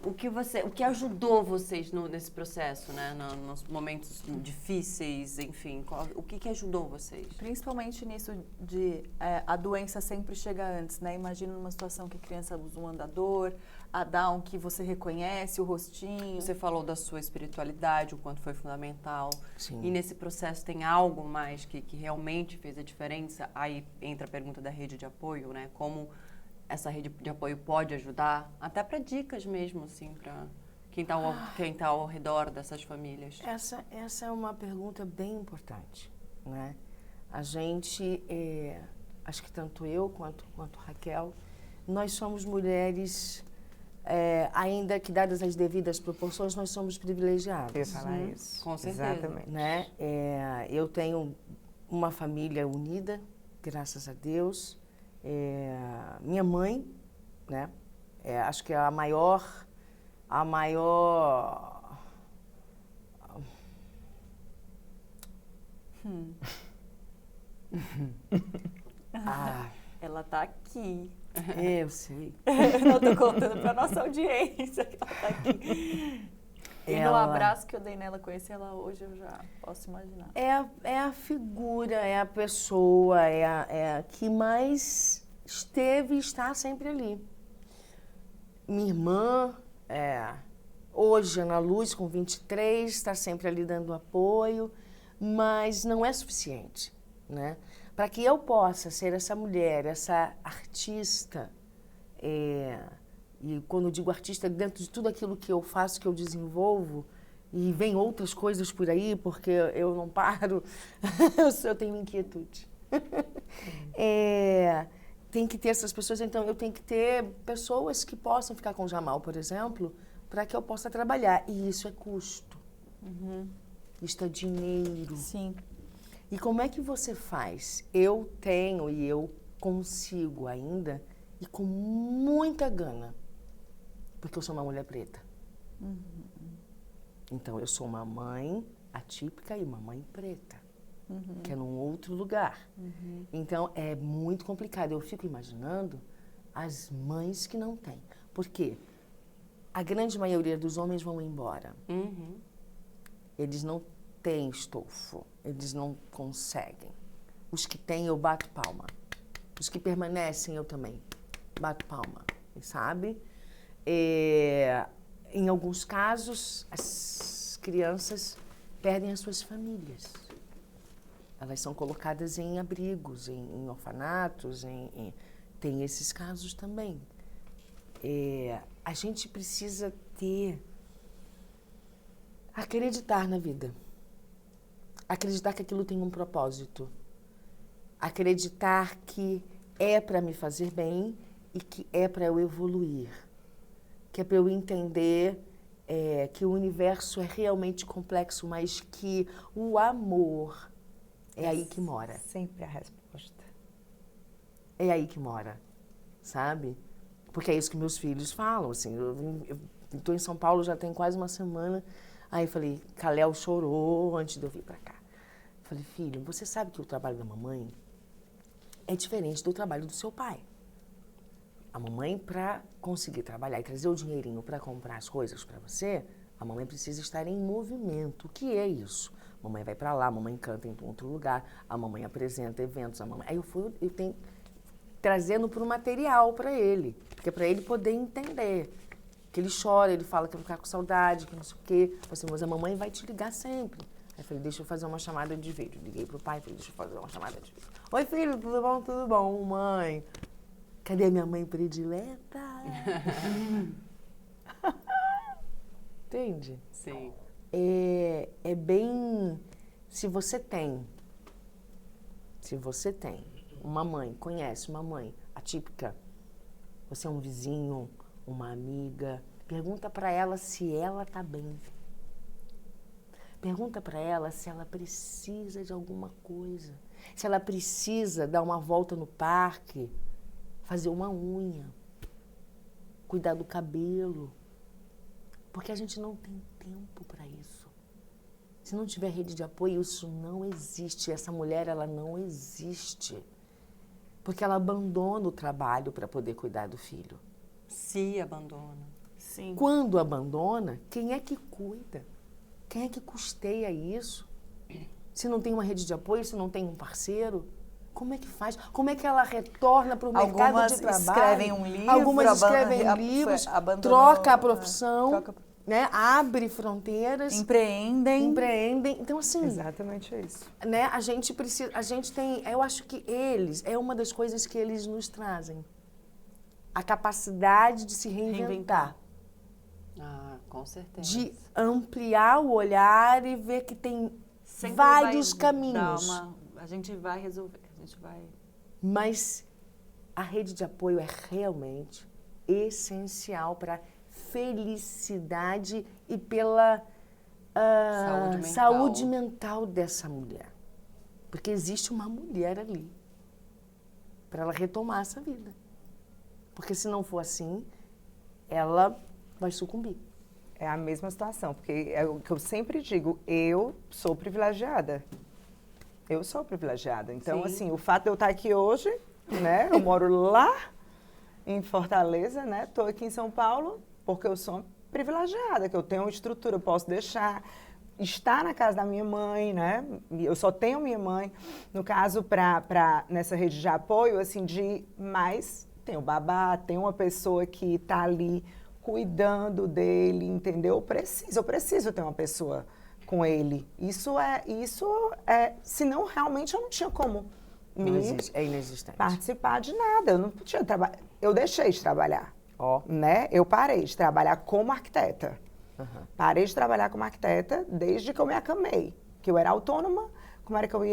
o que ajudou vocês nesse processo, né? Nos momentos difíceis, enfim, o que ajudou vocês? Principalmente nisso de a doença sempre chega antes, né? Imagina numa situação que a criança usa um andador, a Down que você reconhece o rostinho. Você falou da sua espiritualidade, o quanto foi fundamental. Sim. E nesse processo tem algo mais que realmente fez a diferença? Aí entra a pergunta da rede de apoio, né? Como essa rede de apoio pode ajudar? Até para dicas mesmo, assim, para quem tá ao redor dessas famílias. Essa é uma pergunta bem importante, né? A gente, acho que tanto eu quanto Raquel, nós somos mulheres, ainda que dadas as devidas proporções, nós somos privilegiadas. Eu ia falar isso. Com certeza. Exatamente. Né? Eu tenho uma família unida, graças a Deus. Minha mãe, né? Acho que é a maior Ela tá aqui. Eu sei. Não tô contando pra nossa audiência que ela tá aqui. E no abraço que eu dei nela, conheci ela hoje, eu já posso imaginar. É a figura, é a pessoa, é a que mais esteve e está sempre ali. Minha irmã, hoje Ana Luz, com 23, está sempre ali dando apoio, mas não é suficiente, né? Para que eu possa ser essa mulher, essa artista, e quando eu digo artista, dentro de tudo aquilo que eu faço, que eu desenvolvo, e vem outras coisas por aí, porque eu não paro, eu tenho inquietude. Tem que ter essas pessoas, então eu tenho que ter pessoas que possam ficar com o Jamal, por exemplo, para que eu possa trabalhar. E isso é custo. Isso é dinheiro. Sim. E como é que você faz? Eu tenho e eu consigo ainda, e com muita gana, porque eu sou uma mulher preta. Então, eu sou uma mãe atípica e uma mãe preta, que é num outro lugar. Então, é muito complicado. Eu fico imaginando as mães que não têm. Por quê? A grande maioria dos homens vão embora. Eles não têm estofo, eles não conseguem. Os que têm, eu bato palma. Os que permanecem, eu também bato palma, sabe? Em alguns casos, as crianças perdem as suas famílias. Elas são colocadas em abrigos, em orfanatos, tem esses casos também. A gente precisa acreditar na vida. Acreditar que aquilo tem um propósito. Acreditar que é para me fazer bem e que é para eu evoluir. Que é para eu entender que o universo é realmente complexo, mas que o amor é aí que mora. Sempre a resposta. É aí que mora, sabe? Porque é isso que meus filhos falam, assim. Eu estou em São Paulo já tem quase uma semana. Aí eu falei, Kalel chorou antes de eu vir para cá. Eu falei, filho, você sabe que o trabalho da mamãe é diferente do trabalho do seu pai. A mamãe, para conseguir trabalhar e trazer o dinheirinho para comprar as coisas para você, a mamãe precisa estar em movimento. O que é isso? A mamãe vai para lá, a mamãe canta em outro lugar, a mamãe apresenta eventos, a mamãe... Aí eu tenho trazendo para o material para ele, porque é para ele poder entender. Que ele chora, ele fala que vai ficar com saudade, que não sei o quê. Eu falei, mas a mamãe vai te ligar sempre. Aí eu falei, deixa eu fazer uma chamada de vídeo. Liguei pro pai, falei, deixa eu fazer uma chamada de vídeo. Oi, filho, tudo bom? Tudo bom, mãe? Cadê a minha mãe predileta? Entende? Sim. É bem... Se você tem uma mãe, conhece uma mãe atípica, você é um vizinho, uma amiga, pergunta para ela se ela tá bem. Pergunta para ela se ela precisa de alguma coisa. Se ela precisa dar uma volta no parque, fazer uma unha, cuidar do cabelo. Porque a gente não tem tempo para isso. Se não tiver rede de apoio, isso não existe. Essa mulher, ela não existe. Porque ela abandona o trabalho para poder cuidar do filho. Se abandona. Sim. Quando abandona, quem é que cuida? Quem é que custeia isso? Se não tem uma rede de apoio, se não tem um parceiro, como é que faz? Como é que ela retorna para o mercado de trabalho? Escrevem um livro, Algumas escrevem livros, troca a profissão, né? Abre fronteiras. Empreendem. Então, assim, Exatamente isso. né? A gente tem, eu acho que é uma das coisas que eles nos trazem. A capacidade de se reinventar. Ah, com certeza. De ampliar o olhar e ver que tem Sempre vários vai caminhos. a gente vai resolver, a gente vai... Mas a rede de apoio é realmente essencial para a felicidade e pela saúde mental dessa mulher. Porque existe uma mulher ali para ela retomar essa vida. Porque se não for assim, ela vai sucumbir. É a mesma situação, porque é o que eu sempre digo, eu sou privilegiada. Eu sou privilegiada. Então, Sim. assim, o fato de eu estar aqui hoje, né? Eu moro lá em Fortaleza, né? Estou aqui em São Paulo porque eu sou privilegiada, que eu tenho uma estrutura, eu posso estar na casa da minha mãe, né? Eu só tenho minha mãe. No caso, nessa rede de apoio, assim, mais tem o babá, tem uma pessoa que está ali cuidando dele, entendeu? Eu preciso ter uma pessoa com ele. Isso é, senão realmente eu não tinha como É inexistente. participar de nada. Eu não podia trabalhar. Eu deixei de trabalhar, né? Eu parei de trabalhar como arquiteta. Parei de trabalhar como arquiteta desde que eu me acamei, que eu era autônoma. Como era que eu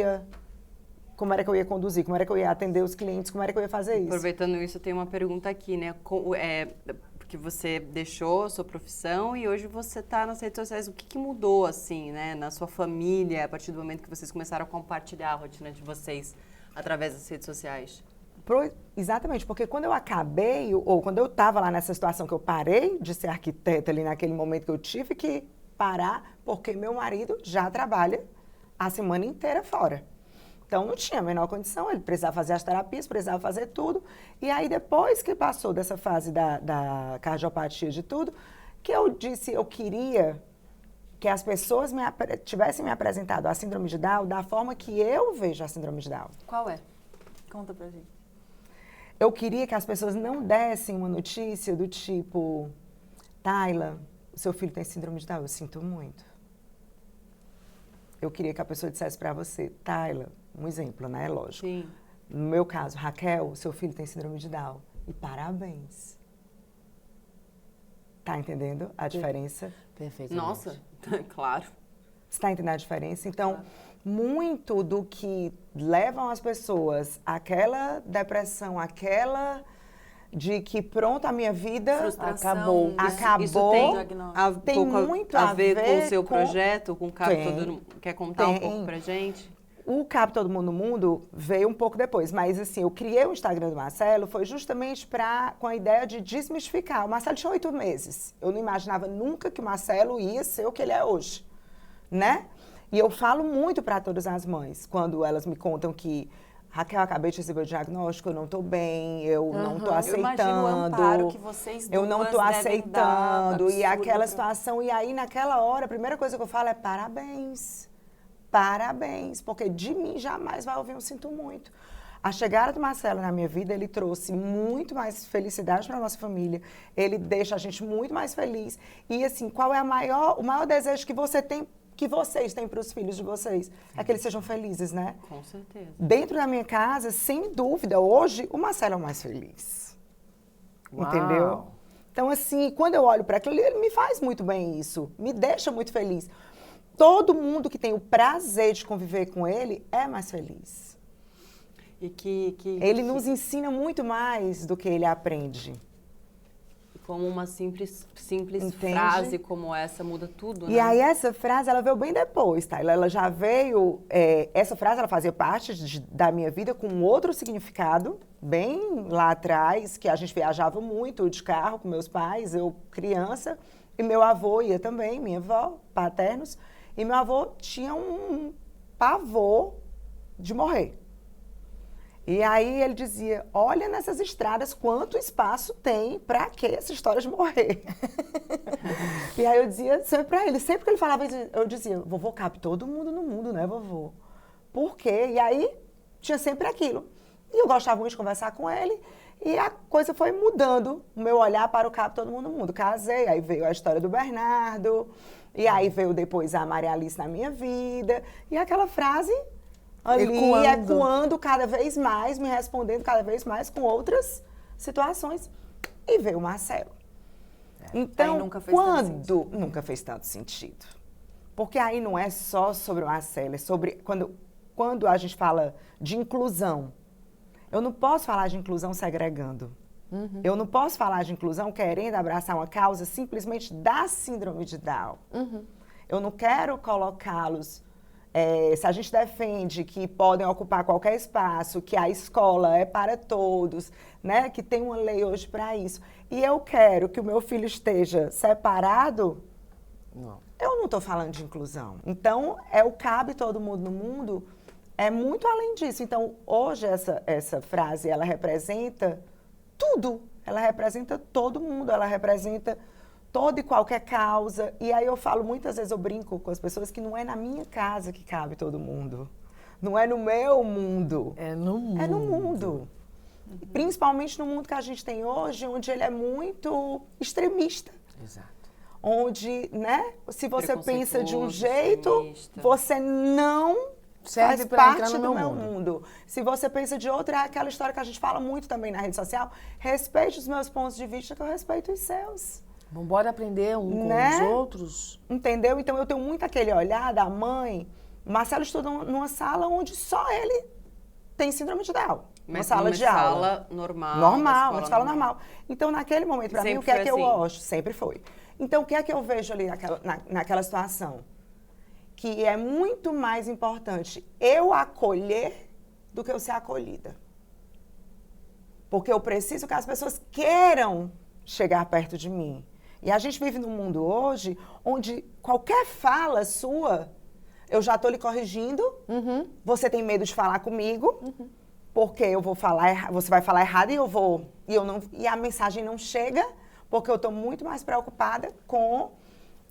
ia conduzir? Como era que eu ia atender os clientes? Como era que eu ia fazer isso? Aproveitando isso, eu tenho uma pergunta aqui, né? Porque você deixou a sua profissão e hoje você está nas redes sociais. O que mudou, assim, né? Na sua família, a partir do momento que vocês começaram a compartilhar a rotina de vocês através das redes sociais? Exatamente, porque quando eu acabei, ou quando eu estava lá nessa situação que eu parei de ser arquiteta ali naquele momento que eu tive que parar, porque meu marido já trabalha a semana inteira fora. Então, não tinha a menor condição, ele precisava fazer as terapias, precisava fazer tudo. E aí, depois que passou dessa fase da cardiopatia de tudo, que eu disse, eu queria que as pessoas tivessem me apresentado a síndrome de Down da forma que eu vejo a síndrome de Down. Qual é? Conta pra gente. Eu queria que as pessoas não dessem uma notícia do tipo, Tayla, o seu filho tem síndrome de Down, eu sinto muito. Eu queria que a pessoa dissesse para você, Tayla, um exemplo, né? Lógico. Sim. No meu caso, Raquel, seu filho tem síndrome de Down. E parabéns. Tá entendendo a diferença? Perfeito. Nossa, claro. Você está entendendo a diferença? Então, muito do que levam as pessoas àquela depressão, de que pronto, a minha vida Frustração. acabou. Isso tem muito a ver com o seu projeto, com o Cabe Tem. Todo Mundo? Quer contar um pouco pra gente? O Cabe Todo Mundo no Mundo veio um pouco depois, mas assim, eu criei o Instagram do Marcelo, foi justamente com a ideia de desmistificar. O Marcelo tinha 8 meses. Eu não imaginava nunca que o Marcelo ia ser o que ele é hoje, né? E eu falo muito para todas as mães, quando elas me contam que Raquel, acabei de receber o diagnóstico, eu não estou bem, eu não estou aceitando. Eu imagino o amparo que vocês eu não estou duas devem dar, aceitando. E absurdo aquela pra- situação, e aí naquela hora, a primeira coisa que eu falo é parabéns. Parabéns, porque de mim jamais vai ouvir um sinto muito. A chegada do Marcelo na minha vida, ele trouxe muito mais felicidade para a nossa família. Ele deixa a gente muito mais feliz. E assim, qual é o maior desejo que vocês têm para os filhos de vocês? É que eles sejam felizes, né? Com certeza. Dentro da minha casa, sem dúvida, hoje, o Marcelo é o mais feliz. Uau. Entendeu? Então, assim, quando eu olho para aquilo, ele me faz muito bem isso. Me deixa muito feliz. Todo mundo que tem o prazer de conviver com ele é mais feliz. E Ele nos ensina muito mais do que ele aprende. Como uma simples Entende? frase como essa muda tudo, né? E aí essa frase, ela veio bem depois, tá? Ela já veio... essa frase, ela fazia parte da minha vida com outro significado, bem lá atrás, que a gente viajava muito de carro com meus pais, eu criança, e meu avô ia também, minha avó, paternos, e meu avô tinha um pavor de morrer. E aí ele dizia, olha nessas estradas quanto espaço tem para que essa história de morrer. E aí eu dizia sempre para ele, sempre que ele falava, eu dizia, vovô, cabe todo mundo no mundo, né, vovô? Por quê? E aí tinha sempre aquilo. E eu gostava muito de conversar com ele e a coisa foi mudando, o meu olhar para o cabe todo mundo no mundo. Casei, aí veio a história do Bernardo, e aí veio depois a Maria Alice na minha vida, e aquela frase... ali ecoando cada vez mais, me respondendo cada vez mais com outras situações. E veio o Marcelo. Então, aí nunca fez tanto sentido. Nunca fez tanto sentido. Porque aí não é só sobre o Marcelo, é sobre... Quando a gente fala de inclusão, eu não posso falar de inclusão segregando. Eu não posso falar de inclusão querendo abraçar uma causa simplesmente da síndrome de Down. Eu não quero colocá-los... se a gente defende que podem ocupar qualquer espaço, que a escola é para todos, né, que tem uma lei hoje para isso, e eu quero que o meu filho esteja separado, eu não estou falando de inclusão. Então, o cabe todo mundo no mundo, é muito além disso. Então, hoje essa frase, ela representa tudo. Ela representa todo mundo, ela representa toda e qualquer causa. E aí eu falo, muitas vezes eu brinco com as pessoas que não é na minha casa que cabe todo mundo. Não é no meu mundo. É no mundo. É no mundo. Principalmente no mundo que a gente tem hoje, onde ele é muito extremista. Exato. Onde, né, se você pensa de um Preconceituoso, jeito, extremista. você não Serve faz pra entrar parte no do meu meu mundo. Se você pensa de outra, é aquela história que a gente fala muito também na rede social. Respeite os meus pontos de vista, que eu respeito os seus. Vamos embora aprender um Né? com os outros. Entendeu? Então eu tenho muito aquele olhar da mãe. Marcelo estuda numa sala onde só ele tem síndrome de Down. Uma sala de aula. Uma sala normal. Normal, uma escola normal. Então, naquele momento, para mim, o que é Sempre que foi eu assim. gosto? Sempre foi. Então, o que é que eu vejo ali naquela situação? Que é muito mais importante eu acolher do que eu ser acolhida. Porque eu preciso que as pessoas queiram chegar perto de mim. E a gente vive num mundo hoje onde qualquer fala sua, eu já estou lhe corrigindo, você tem medo de falar comigo, porque eu vou falar, você vai falar errado e a mensagem não chega, porque eu estou muito mais preocupada com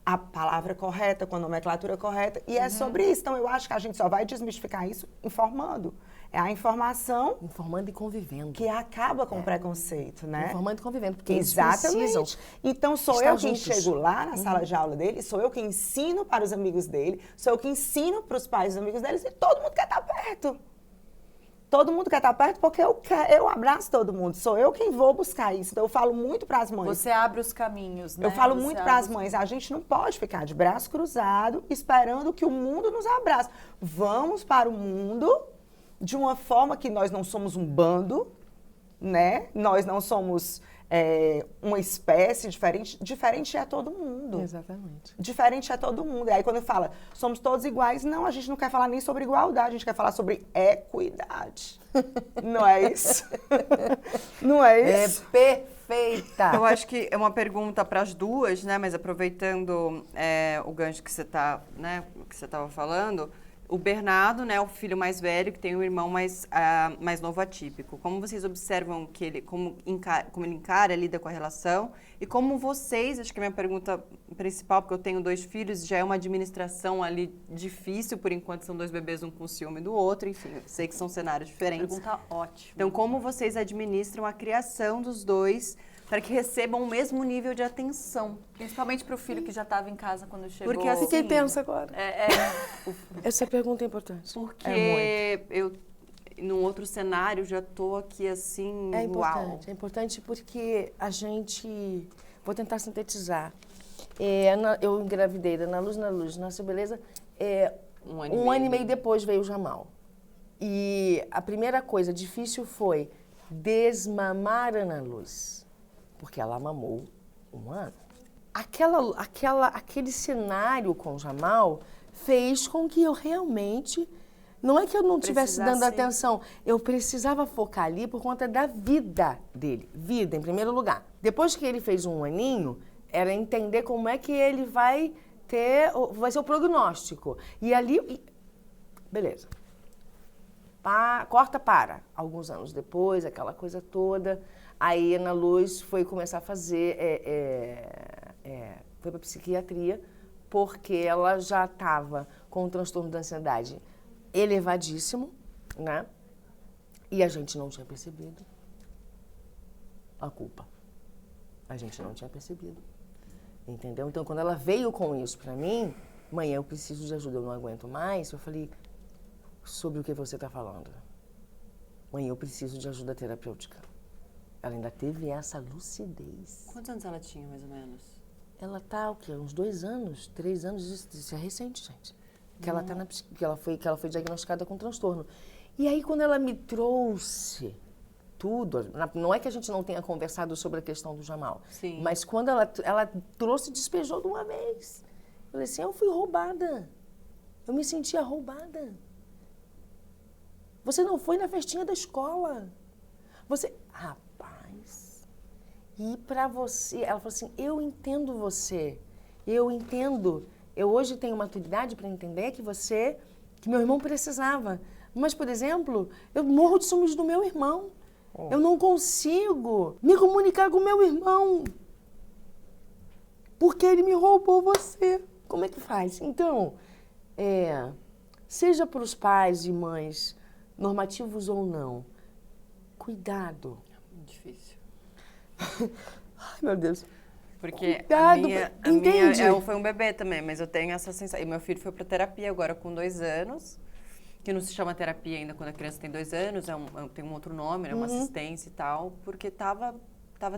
a palavra correta, com a nomenclatura correta, e é sobre isso. Então, eu acho que a gente só vai desmistificar isso informando. É a informação Informando e convivendo. que acaba com o preconceito, né? Informando e convivendo, porque Exatamente. eles precisam Então, sou estar eu quem juntos. chego lá na sala de aula dele, sou eu quem ensino para os amigos dele, sou eu quem ensino para os pais dos amigos deles, e todo mundo quer estar perto. Todo mundo quer estar perto porque eu abraço todo mundo, sou eu quem vou buscar isso. Então, eu falo muito para as mães. Você abre os caminhos, né? Eu falo Você muito abre para as os- mães, a gente não pode ficar de braço cruzado esperando que o mundo nos abrace. Vamos para o mundo de uma forma que nós não somos um bando, né? Nós não somos uma espécie diferente. Diferente é todo mundo. Exatamente. Diferente é todo mundo. E aí, quando fala, somos todos iguais, não, a gente não quer falar nem sobre igualdade, a gente quer falar sobre equidade. Não é isso? Não é isso? Perfeita. Eu acho que é uma pergunta para as duas, né? Mas aproveitando o gancho que você tá, né? Que você estava falando, o Bernardo, né? O filho mais velho que tem um irmão mais novo atípico. Como vocês observam que ele, como ele encara, lida com a relação e como vocês, acho que a minha pergunta principal, porque eu tenho 2 filhos, já é uma administração ali difícil por enquanto são 2 bebês um com ciúme do outro, enfim, eu sei que são cenários diferentes. Pergunta ótima. Então, como vocês administram a criação dos 2 para que recebam o mesmo nível de atenção? Principalmente para o filho que já estava em casa quando chegou. Porque assim, Fiquei tensa agora. O- Essa pergunta é importante. Porque eu, num outro cenário, já estou aqui assim, É uau. importante. É importante porque a gente... Vou tentar sintetizar. Eu engravidei da Ana Luz, Nasceu Beleza. Um Um ano e meio depois veio o Jamal. E a primeira coisa difícil foi desmamar Ana Luz. Porque ela mamou Um ano. Aquele cenário com o Jamal fez com que eu realmente... Não é que eu não estivesse dando atenção, eu precisava focar ali por conta da vida dele. Vida, em primeiro lugar. Depois que ele fez um aninho, era entender como é que ele vai ser o prognóstico. E ali... Beleza. Corta para. Alguns anos depois, aquela coisa toda. Aí Ana Luz foi começar a fazer... foi para psiquiatria, porque ela já estava com um transtorno da ansiedade elevadíssimo, né? E a gente não tinha percebido a culpa. A gente não tinha percebido. Entendeu? Então, quando ela veio com isso pra mim, mãe, eu preciso de ajuda, eu não aguento mais, eu falei, sobre o que você tá falando? Mãe, eu preciso de ajuda terapêutica. Ela ainda teve essa lucidez. Quantos anos ela tinha, mais ou menos? Ela tá, o quê? Uns 2 anos, 3 anos, isso é recente, gente. Que ela ela foi diagnosticada com transtorno. E aí, quando ela me trouxe tudo, não é que a gente não tenha conversado sobre a questão do Jamal, Sim. mas quando ela trouxe, despejou de uma vez. Eu falei assim, eu fui roubada. Eu me sentia roubada. Você não foi na festinha da escola. Rapaz, e pra você, ela falou assim, eu entendo você, eu entendo. Eu hoje tenho maturidade para entender que meu irmão precisava. Mas, por exemplo, eu morro de ciúmes do meu irmão. Eu não consigo me comunicar com o meu irmão. Porque ele me roubou você. Como é que faz? Então, seja para os pais e mães, normativos ou não, cuidado. Muito difícil. Ai, meu Deus. Porque Cuidado, a entende? minha foi um bebê também, mas eu tenho essa sensação. E meu filho foi para terapia agora com 2 anos, que não se chama terapia ainda quando a criança tem 2 anos, tem um outro nome, né, uma assistência e tal, porque tava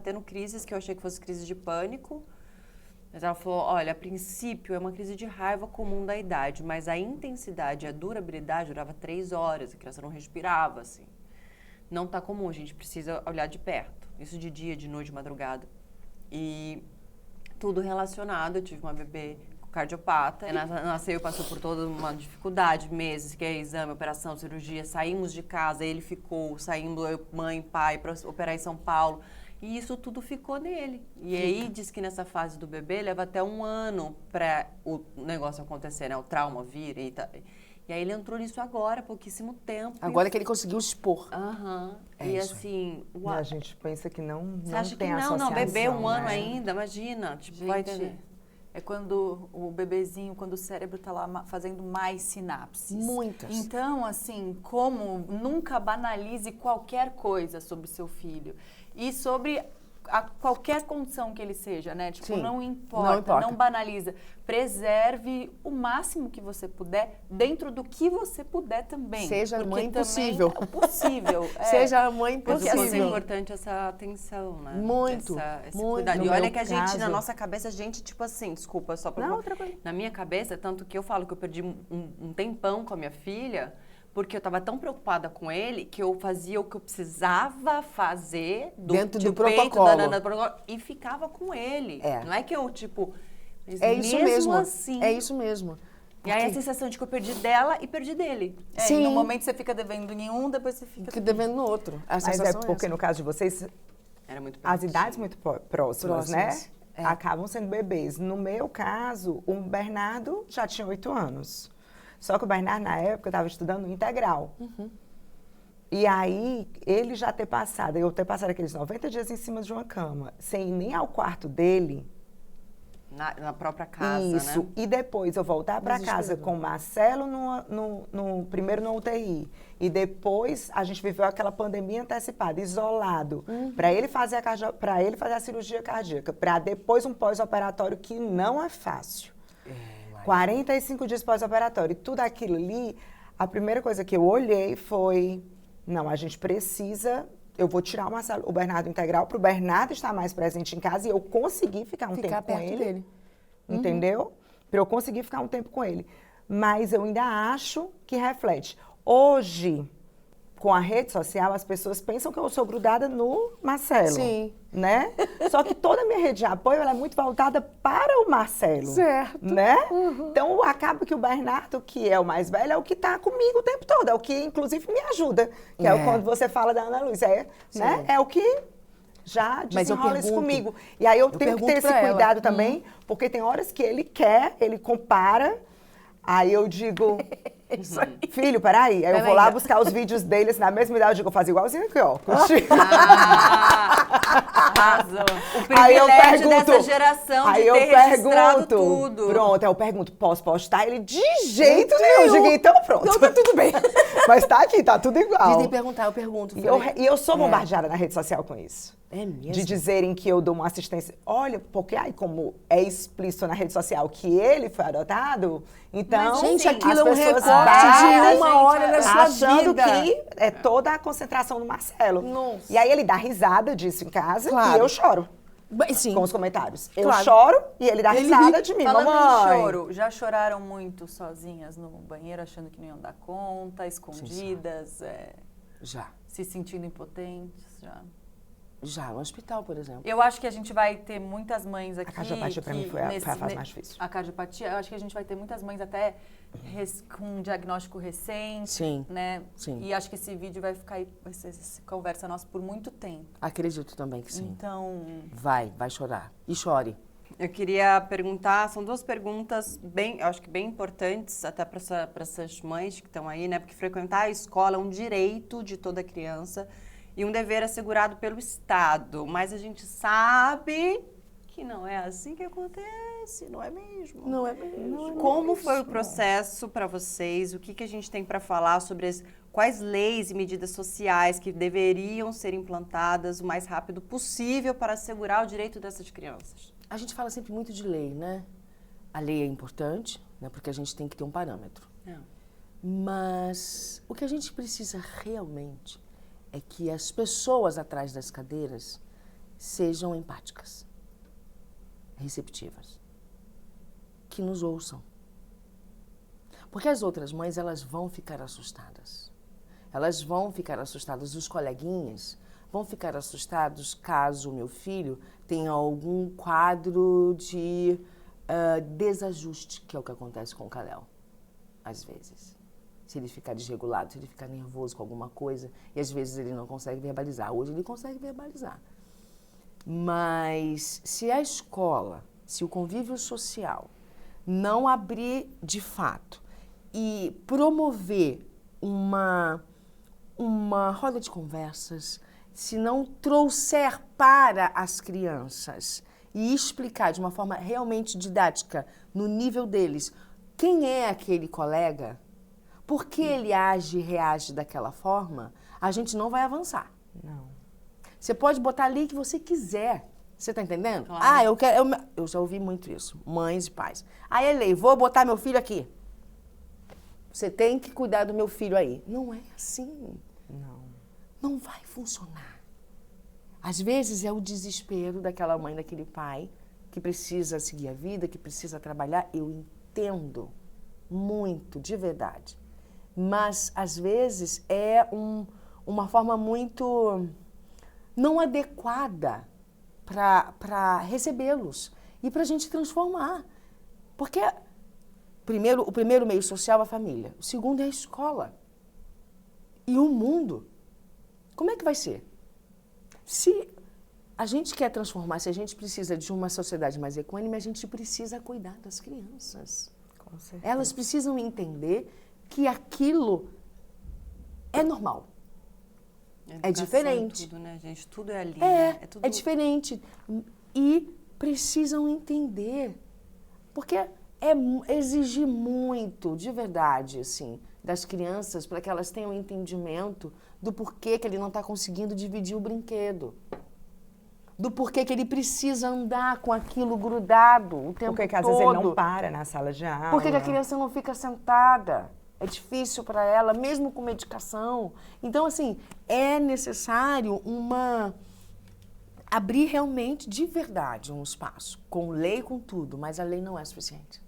tendo crises que eu achei que fosse crise de pânico. Mas ela falou, olha, a princípio é uma crise de raiva comum da idade, mas a intensidade e a durabilidade durava 3 horas, a criança não respirava, assim. Não tá comum, a gente precisa olhar de perto. Isso de dia, de noite, de madrugada. E tudo relacionado, eu tive uma bebê cardiopata, ela nasceu e passou por toda uma dificuldade, meses, que é exame, operação, cirurgia, saímos de casa, ele ficou, saindo eu, mãe, pai, para operar em São Paulo, e isso tudo ficou nele. E aí diz que nessa fase do bebê leva até 1 ano para o negócio acontecer, né, o trauma vir e tal. E aí ele entrou nisso agora, há pouquíssimo tempo. Agora que ele conseguiu expor. E assim... E a gente pensa que não Você acha que tem não, associação, bebê 1 ano né? ainda, imagina. Tipo, Gente, vai entender. é quando o bebezinho, quando o cérebro está lá fazendo mais sinapses. Muitas. Então, assim, como nunca banalize qualquer coisa sobre seu filho. E sobre qualquer condição que ele seja, né? Tipo, Sim, não importa, não banaliza. Preserve o máximo que você puder, dentro do que você puder também. Seja a porque mãe também possível. É possível. Seja a mãe Porque é possível. importante essa atenção, né? Muito, Esse muito. cuidado. No E olha meu que a gente, na caso- nossa cabeça, a gente, tipo assim, desculpa, só pra... Não, outra coisa. Na minha cabeça, tanto que eu falo que eu perdi um tempão com a minha filha, porque eu tava tão preocupada com ele que eu fazia o que eu precisava fazer Dentro do peito, protocolo. do protocolo, e ficava com ele. É. Não é que eu, tipo... Mas É isso mesmo. assim... É isso mesmo. E aí a sensação de que eu perdi dela e perdi dele. É, Sim. e no momento você fica devendo em um, depois você fica... Que devendo no outro. A Mas é sensação porque, essa. no caso de vocês, Era muito as permitido. idades muito próximas, né? Próximas, é. Acabam sendo bebês. No meu caso, o Bernardo já tinha 8 anos. Só que o Bernardo, na época, estava estudando integral. E aí, ele já ter passado, eu ter passado aqueles 90 dias em cima de uma cama, sem ir nem ao quarto dele, Na própria casa, isso. né? E depois eu voltar para casa com o Marcelo primeiro no UTI. E depois a gente viveu aquela pandemia antecipada, isolado. Para ele fazer a cirurgia cardíaca. Para depois um pós-operatório que não é fácil. 45 dias pós-operatório. E tudo aquilo ali, a primeira coisa que eu olhei foi... Não, a gente precisa... Eu vou tirar o Bernardo integral para o Bernardo estar mais presente em casa e eu conseguir ficar um tempo com perto ele. dele. Entendeu? Para eu conseguir ficar um tempo com ele. Mas eu ainda acho que reflete. Hoje, com a rede social, as pessoas pensam que eu sou grudada no Marcelo. Sim. Né? Só que toda a minha rede de apoio ela é muito voltada para o Marcelo. Certo. Né? Então, acaba que o Bernardo, que é o mais velho, é o que está comigo o tempo todo. É o que, inclusive, me ajuda. Que é quando você fala da Ana Luz. Né? É o que já desenrola isso comigo. E aí eu tenho que ter esse cuidado também, porque tem horas que ele quer, ele compara, aí eu digo... Filho, peraí. Aí eu vou lá buscar os vídeos deles na mesma idade, eu digo, eu faço igualzinho aqui, ó. Arrasou. O Aí eu privilégio pergunto, dessa geração de aí eu ter registrado pergunto, tudo. Pronto, aí eu pergunto, posso postar? Ele, de jeito nenhum. Eu digo, então pronto. Então tá tudo bem. Mas tá aqui, tá tudo igual. Dizem perguntar, eu pergunto. E eu sou bombardeada na rede social com isso. É mesmo? De dizerem que eu dou uma assistência. Olha, porque aí como é explícito na rede social que ele foi adotado, então Mas, gente, as aquilo é um pessoas recorte de batem, uma hora da sua achando vida. que é toda a concentração no Marcelo. Nossa. E aí ele dá risada disso em casa Claro. e eu choro. Sim. Com os comentários. Eu Claro. choro e ele dá risada de mim. Falando Mamãe. em choro, já choraram muito sozinhas no banheiro, achando que não iam dar conta, escondidas, Já. se sentindo impotentes? Já, no hospital, por exemplo. Eu acho que a gente vai ter muitas mães aqui... A cardiopatia pra mim foi a fase mais difícil. A cardiopatia, eu acho que a gente vai ter muitas mães até com um diagnóstico recente, Sim, né? sim. E acho que esse vídeo vai ficar aí, vai ser essa conversa nossa por muito tempo. Acredito também que sim. Então... Vai chorar. E chore. Eu queria perguntar, são duas perguntas eu acho que bem importantes, até para essas mães que estão aí, né? Porque frequentar a escola é um direito de toda criança e um dever assegurado pelo Estado. Mas a gente sabe que não é assim que acontece, não é mesmo? Não é mesmo. Como foi o processo para vocês? O que a gente tem para falar sobre quais leis e medidas sociais que deveriam ser implantadas o mais rápido possível para assegurar o direito dessas crianças? A gente fala sempre muito de lei, né? A lei é importante, né? Porque a gente tem que ter um parâmetro. Mas o que a gente precisa realmente é que as pessoas atrás das cadeiras sejam empáticas, receptivas, que nos ouçam. Porque as outras mães, elas vão ficar assustadas. Elas vão ficar assustadas, os coleguinhas vão ficar assustados caso o meu filho tenha algum quadro de desajuste, que é o que acontece com o Kalel, às vezes. Se ele ficar desregulado, se ele ficar nervoso com alguma coisa, e às vezes ele não consegue verbalizar. Hoje ele consegue verbalizar. Mas se a escola, se o convívio social não abrir de fato e promover uma roda de conversas, se não trouxer para as crianças e explicar de uma forma realmente didática, no nível deles, quem é aquele colega, por que ele age e reage daquela forma, a gente não vai avançar. Não. Você pode botar a lei que você quiser. Você tá entendendo? Claro. Eu já ouvi muito isso, mães e pais. Aí é lei, vou botar meu filho aqui. Você tem que cuidar do meu filho aí. Não é assim. Não vai funcionar. Às vezes é o desespero daquela mãe, daquele pai, que precisa seguir a vida, que precisa trabalhar. Eu entendo muito, de verdade. Mas, às vezes, é uma forma muito não adequada para recebê-los e para a gente transformar. Porque o primeiro meio social é a família, o segundo é a escola. E o mundo. Como é que vai ser? Se a gente quer transformar, se a gente precisa de uma sociedade mais equânime, a gente precisa cuidar das crianças. Com certeza. Elas precisam entender que aquilo é normal. É diferente. Tudo, né, gente? Tudo é ali. É diferente. E precisam entender. Porque exigir muito, de verdade, assim, das crianças, para que elas tenham entendimento do porquê que ele não está conseguindo dividir o brinquedo. Do porquê que ele precisa andar com aquilo grudado o tempo todo. Porque às vezes ele não para na sala de aula. Por que a criança não fica sentada? É difícil para ela, mesmo com medicação. Então, assim, é necessário abrir realmente, de verdade, um espaço. Com lei, com tudo, mas a lei não é suficiente.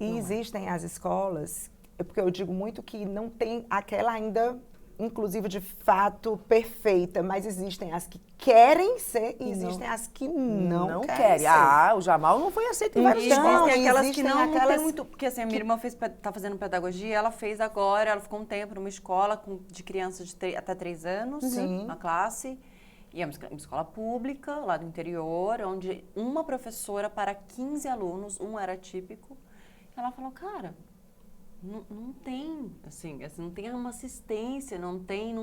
E existem as escolas, porque eu digo muito que não tem aquela ainda inclusiva de fato perfeita, mas existem as que querem ser e existem as que não querem ser. Ah, o Jamal não foi aceito em vários Existem campos. aquelas que não aquelas tem muito... Porque assim, a minha irmã tá fazendo pedagogia, ela fez agora, ela ficou um tempo numa escola de crianças até 3 anos, na classe. E é uma escola pública, lá do interior, onde uma professora para 15 alunos, um era típico. Ela falou, cara, não tem, assim, não tem uma assistência, não tem,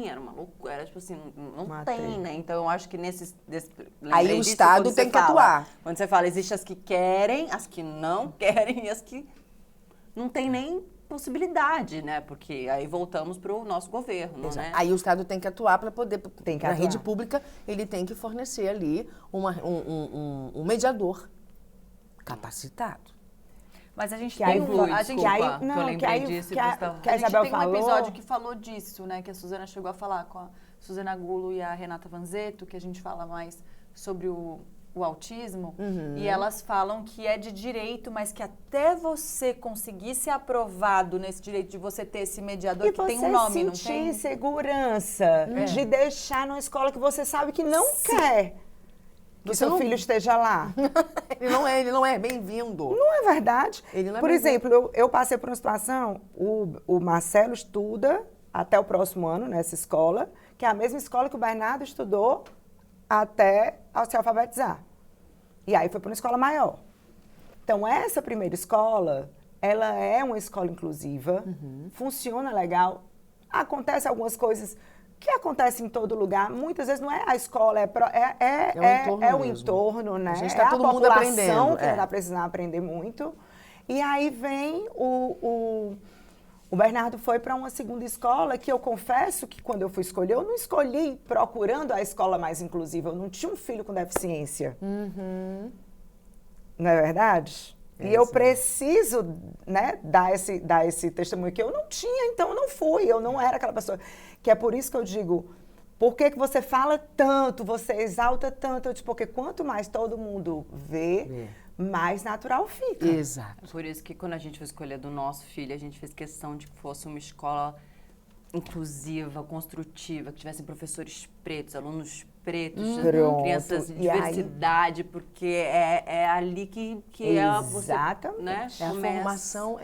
era uma loucura, era tipo assim, não tem, né? Então, eu acho que Aí o Estado tem que atuar. Quando você fala, existem as que querem, as que não querem e as que não tem nem possibilidade, né? Porque aí voltamos para o nosso governo, né? Aí o Estado tem que atuar para poder, na atuar. rede pública, ele tem que fornecer ali um mediador capacitado. Mas a gente Que tem aí um... foi- A gente, que aí- a que eu lembrei disso e Gustavo. que a gente Isabel tem um falou. episódio que falou disso, né? Que a Suzana chegou a falar com a Suzana Gulo e a Renata Vanzetto, que a gente fala mais sobre o autismo. E elas falam que é de direito, mas que até você conseguir ser aprovado nesse direito de você ter esse mediador, que tem um nome, não tem? sentir segurança de deixar numa escola que você sabe que não quer que seu filho esteja lá. Ele não é bem-vindo. Não é verdade? Ele não é Por bem-vindo. exemplo, eu passei por uma situação, o Marcelo estuda até o próximo ano nessa escola, que é a mesma escola que o Bernardo estudou até se alfabetizar. E aí foi para uma escola maior. Então, essa primeira escola, ela é uma escola inclusiva, funciona legal, acontece algumas coisas que acontecem em todo lugar. Muitas vezes não é a escola, é o entorno, né? A gente tá é todo a mundo população aprendendo, que não está precisando aprender muito. E aí vem o Bernardo foi para uma segunda escola que eu confesso que quando eu fui escolher, eu não escolhi procurando a escola mais inclusiva. Eu não tinha um filho com deficiência. Não é verdade? E eu preciso, né, dar esse testemunho que eu não tinha, então eu não fui, eu não era aquela pessoa. Que é por isso que eu digo, por que você fala tanto, você exalta tanto? Eu disse, porque quanto mais todo mundo vê, mais natural fica. Exato. Por isso que quando a gente foi escolher do nosso filho, a gente fez questão de que fosse uma escola inclusiva, construtiva, que tivessem professores pretos, alunos pretos, crianças de E aí? diversidade, porque é ali que Exatamente. você, né, É a começa. formação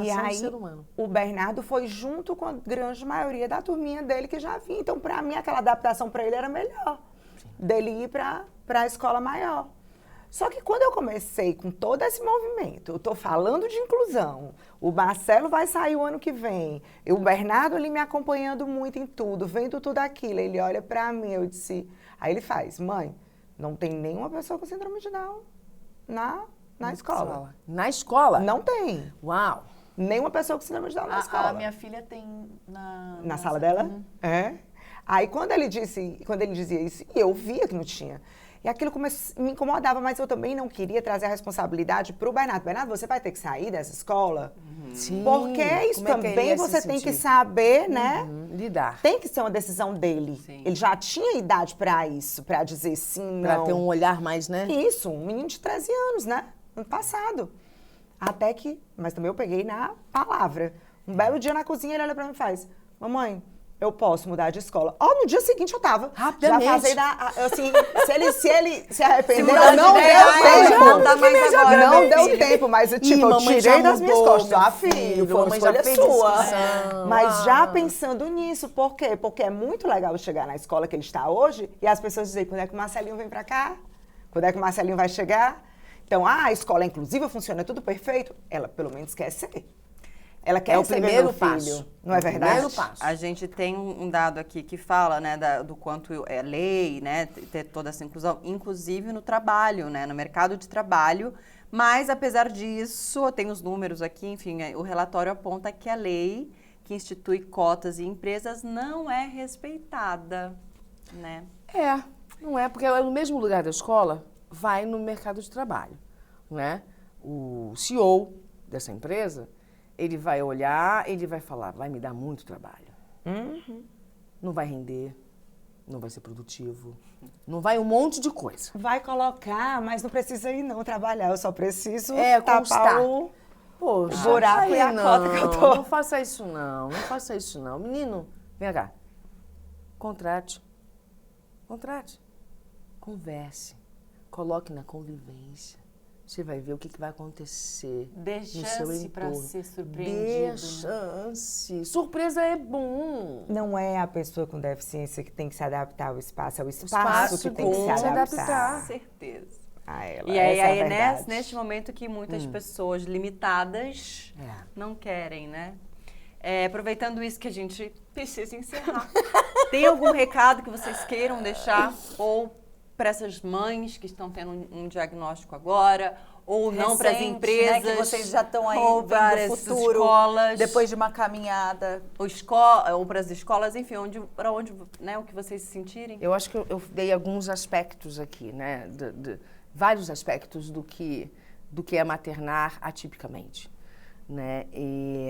E aí, do ser humano. o Bernardo foi junto com a grande maioria da turminha dele que já vinha. Então, para mim, aquela adaptação para ele era melhor. Dele ir para a escola maior. Só que quando eu comecei com todo esse movimento, eu estou falando de inclusão, o Marcelo vai sair o ano que vem, e o Bernardo ali me acompanhando muito em tudo, vendo tudo aquilo, ele olha para mim, eu disse... Aí ele faz, mãe, não tem nenhuma pessoa com síndrome de Down na escola. Na escola? Não tem. Uau! Nenhuma pessoa com síndrome de Down na escola. A minha filha tem Na sala dela? É. Aí quando ele dizia isso, eu via que não tinha. E aquilo me incomodava, mas eu também não queria trazer a responsabilidade para o Bernardo. Bernardo, você vai ter que sair dessa escola? Sim. Porque isso Como é que ele também ia se você tem que sentir? saber, né? Lidar. Tem que ser uma decisão dele. Sim. Ele já tinha idade para isso, para dizer sim, Pra não. ter um olhar mais, né? Isso, um menino de 13 anos, né? Ano passado. Até que, mas também eu peguei na palavra. Um belo dia na cozinha, ele olha pra mim e faz, mamãe, eu posso mudar de escola. No dia seguinte eu tava. Rapidamente. Já fazendo, assim, se ele se arrependeu, mudar de não deu ideia, tempo. não dá mais agora, Não meu deu filho. tempo, mas tipo, eu mamãe já tirei das minhas mudou, costas. meu Ah, filho, foi uma mamãe já escolha fez sua. discussão. Mas já pensando nisso, por quê? Porque é muito legal chegar na escola que ele está hoje e as pessoas dizem, quando é que o Marcelinho vem pra cá? Quando é que o Marcelinho vai chegar? Então, a escola é inclusiva, funciona tudo perfeito. Ela, pelo menos, quer ser. Ela quer É o receber primeiro meu filho. passo. Não é verdade? Primeiro passo. A gente tem um dado aqui que fala, né, do quanto é lei, né, ter toda essa inclusão, inclusive no trabalho, né, no mercado de trabalho. Mas, apesar disso, tem os números aqui, enfim, o relatório aponta que a lei que institui cotas em empresas não é respeitada, né? Não é, porque no mesmo lugar da escola, vai no mercado de trabalho, não é? O CEO dessa empresa, ele vai olhar, ele vai falar, vai me dar muito trabalho. Não vai render, não vai ser produtivo, não vai um monte de coisa. Vai colocar, mas não precisa ir não trabalhar. Eu só preciso constar. tapar o Poxa, buraco aí e a cota que eu tô. Não faça isso não, não faça isso não. Menino, Vem cá. Contrate. Converse. Coloque na convivência. Você vai ver o que vai acontecer Dê no seu chance para entorno. ser surpreendido. Dê né? chance. Surpresa é bom. Não é a pessoa com deficiência que tem que se adaptar ao espaço, é o espaço espaço que tem que se com adaptar. Com certeza. A ela. E aí, Essa é a verdade. neste momento que muitas pessoas limitadas É. não querem, né? Aproveitando isso que a gente precisa encerrar. Tem algum recado que vocês queiram deixar? Ou para essas mães que estão tendo um diagnóstico agora? Ou não para as Recente, empresas? né, que vocês já estão aí ou para vendo o as futuro, escolas? depois de uma caminhada. Ou para as escolas, enfim, para onde, né, o que vocês se sentirem? Eu acho que eu dei alguns aspectos aqui, né? Vários aspectos do que é maternar atipicamente, né? E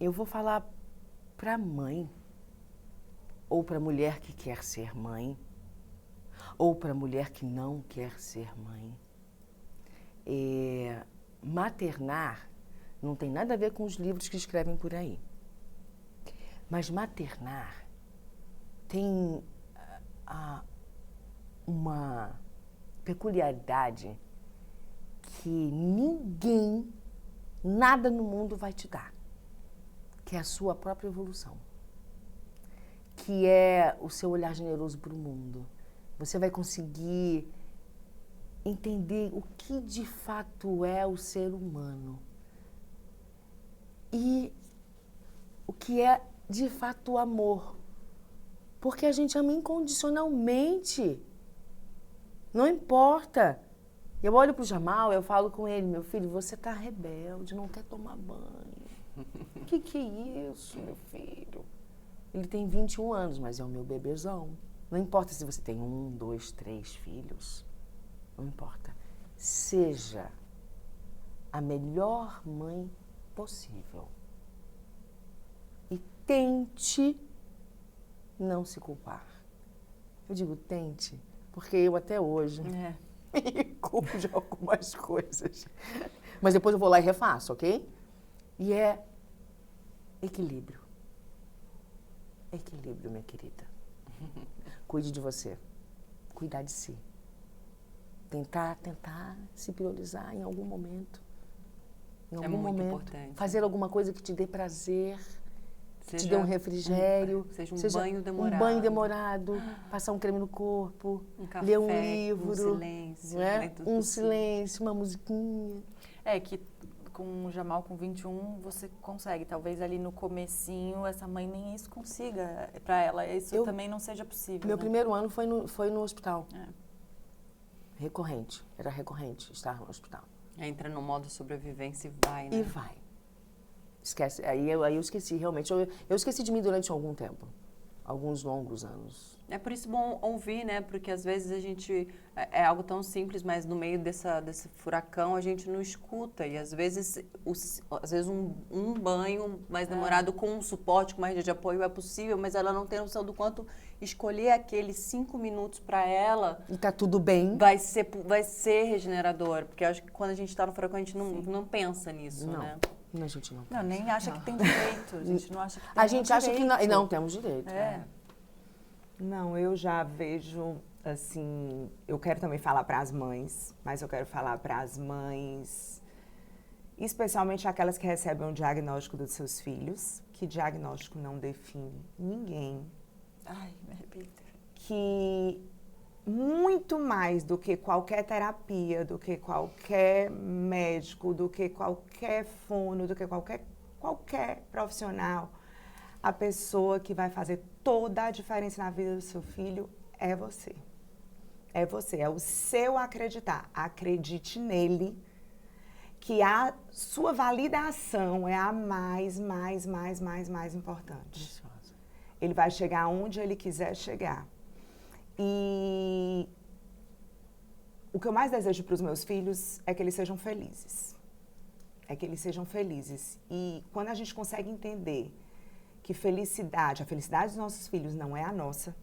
eu vou falar para a mãe, ou para a mulher que quer ser mãe, ou para a mulher que não quer ser mãe. Maternar não tem nada a ver com os livros que escrevem por aí. Mas maternar tem uma peculiaridade que ninguém, nada no mundo vai te dar, que é a sua própria evolução, que é o seu olhar generoso para o mundo. Você vai conseguir entender o que de fato é o ser humano e o que é de fato o amor. Porque a gente ama incondicionalmente. Não importa. Eu olho pro Jamal, eu falo com ele, meu filho, você tá rebelde, não quer tomar banho. Que é isso, meu filho? Ele tem 21 anos, mas é o meu bebezão. Não importa se você tem 1, 2, 3 filhos. Não importa. Seja a melhor mãe possível. E tente não se culpar. Eu digo tente, porque eu até hoje me culpo de algumas coisas. Mas depois eu vou lá e refaço, ok? E é equilíbrio. Equilíbrio, minha querida. Cuide de você. Cuidar de si. Tentar se priorizar em algum momento. Em algum muito momento. importante. Fazer alguma coisa que te dê prazer. Te Seja dê um refrigério. seja um banho demorado. Um banho demorado. Passar um creme no corpo. Um café, ler um livro. um silêncio. Né? Dentro do Um possível. silêncio, uma musiquinha. É que com o Jamal com 21 você consegue, talvez ali no comecinho essa mãe nem isso consiga para ela, isso também não seja possível. Meu né? primeiro ano foi no hospital. Recorrente. Era recorrente estar no hospital. Entra no modo sobrevivência e vai, né? E vai. Esquece. Aí eu esqueci, realmente. Eu esqueci de mim durante algum tempo. Alguns longos anos. É por isso bom ouvir, né? Porque às vezes a gente... É algo tão simples, mas no meio desse furacão a gente não escuta. E às vezes, um banho mais demorado com um suporte, com uma rede de apoio é possível, mas ela não tem noção do quanto escolher aqueles 5 minutos para ela... E tá tudo bem. Vai ser regenerador. Porque eu acho que quando a gente está no furacão, a gente não pensa nisso, Não. né? Não, a gente não. Não, nem acha que tem direito. A gente não acha que tem A gente acha que direito. não temos direito. Não, eu já vejo, assim, eu quero também falar para as mães, mas eu quero falar para as mães, especialmente aquelas que recebem um diagnóstico dos seus filhos, que diagnóstico não define ninguém. Ai, me repita. Que muito mais do que qualquer terapia, do que qualquer médico, do que qualquer fono, do que qualquer profissional, a pessoa que vai fazer toda a diferença na vida do seu filho é você. É você, é o seu acreditar. Acredite nele, que a sua validação é a mais importante. Ele vai chegar onde ele quiser chegar. E o que eu mais desejo para os meus filhos é que eles sejam felizes. É que eles sejam felizes. E quando a gente consegue entender que a felicidade dos nossos filhos não é a nossa,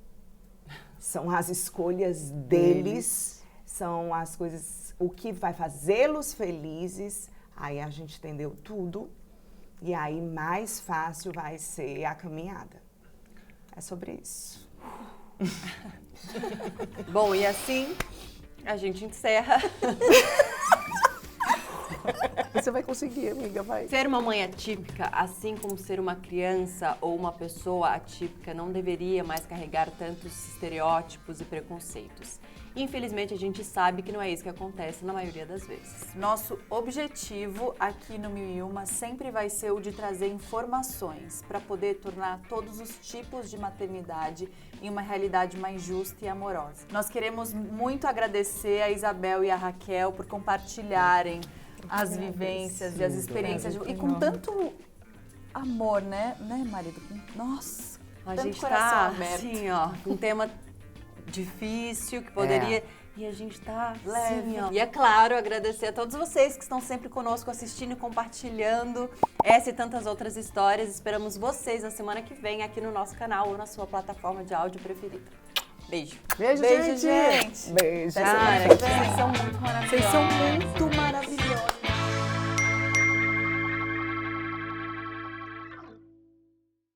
são as escolhas deles, são as coisas, o que vai fazê-los felizes, aí a gente entendeu tudo e aí mais fácil vai ser a caminhada. É sobre isso. Bom, e assim a gente encerra. Você vai conseguir, amiga, vai. Ser uma mãe atípica, assim como ser uma criança ou uma pessoa atípica, não deveria mais carregar tantos estereótipos e preconceitos. Infelizmente, a gente sabe que não é isso que acontece na maioria das vezes. Nosso objetivo aqui no 1001 sempre vai ser o de trazer informações para poder tornar todos os tipos de maternidade em uma realidade mais justa e amorosa. Nós queremos muito agradecer a Isabel e a Raquel por compartilharem as vivências e as experiências e com tanto amor, né, marido? Nossa, A tanto gente coração tá aberto. assim, ó, um tema difícil que poderia... E a gente tá leve. Ó. E é claro, agradecer a todos vocês que estão sempre conosco assistindo e compartilhando essa e tantas outras histórias. Esperamos vocês na semana que vem aqui no nosso canal ou na sua plataforma de áudio preferida. Beijo. Beijo, Beijo, gente. gente. Beijo. Cara, vocês são muito maravilhosos. Vocês são muito maravilhosos.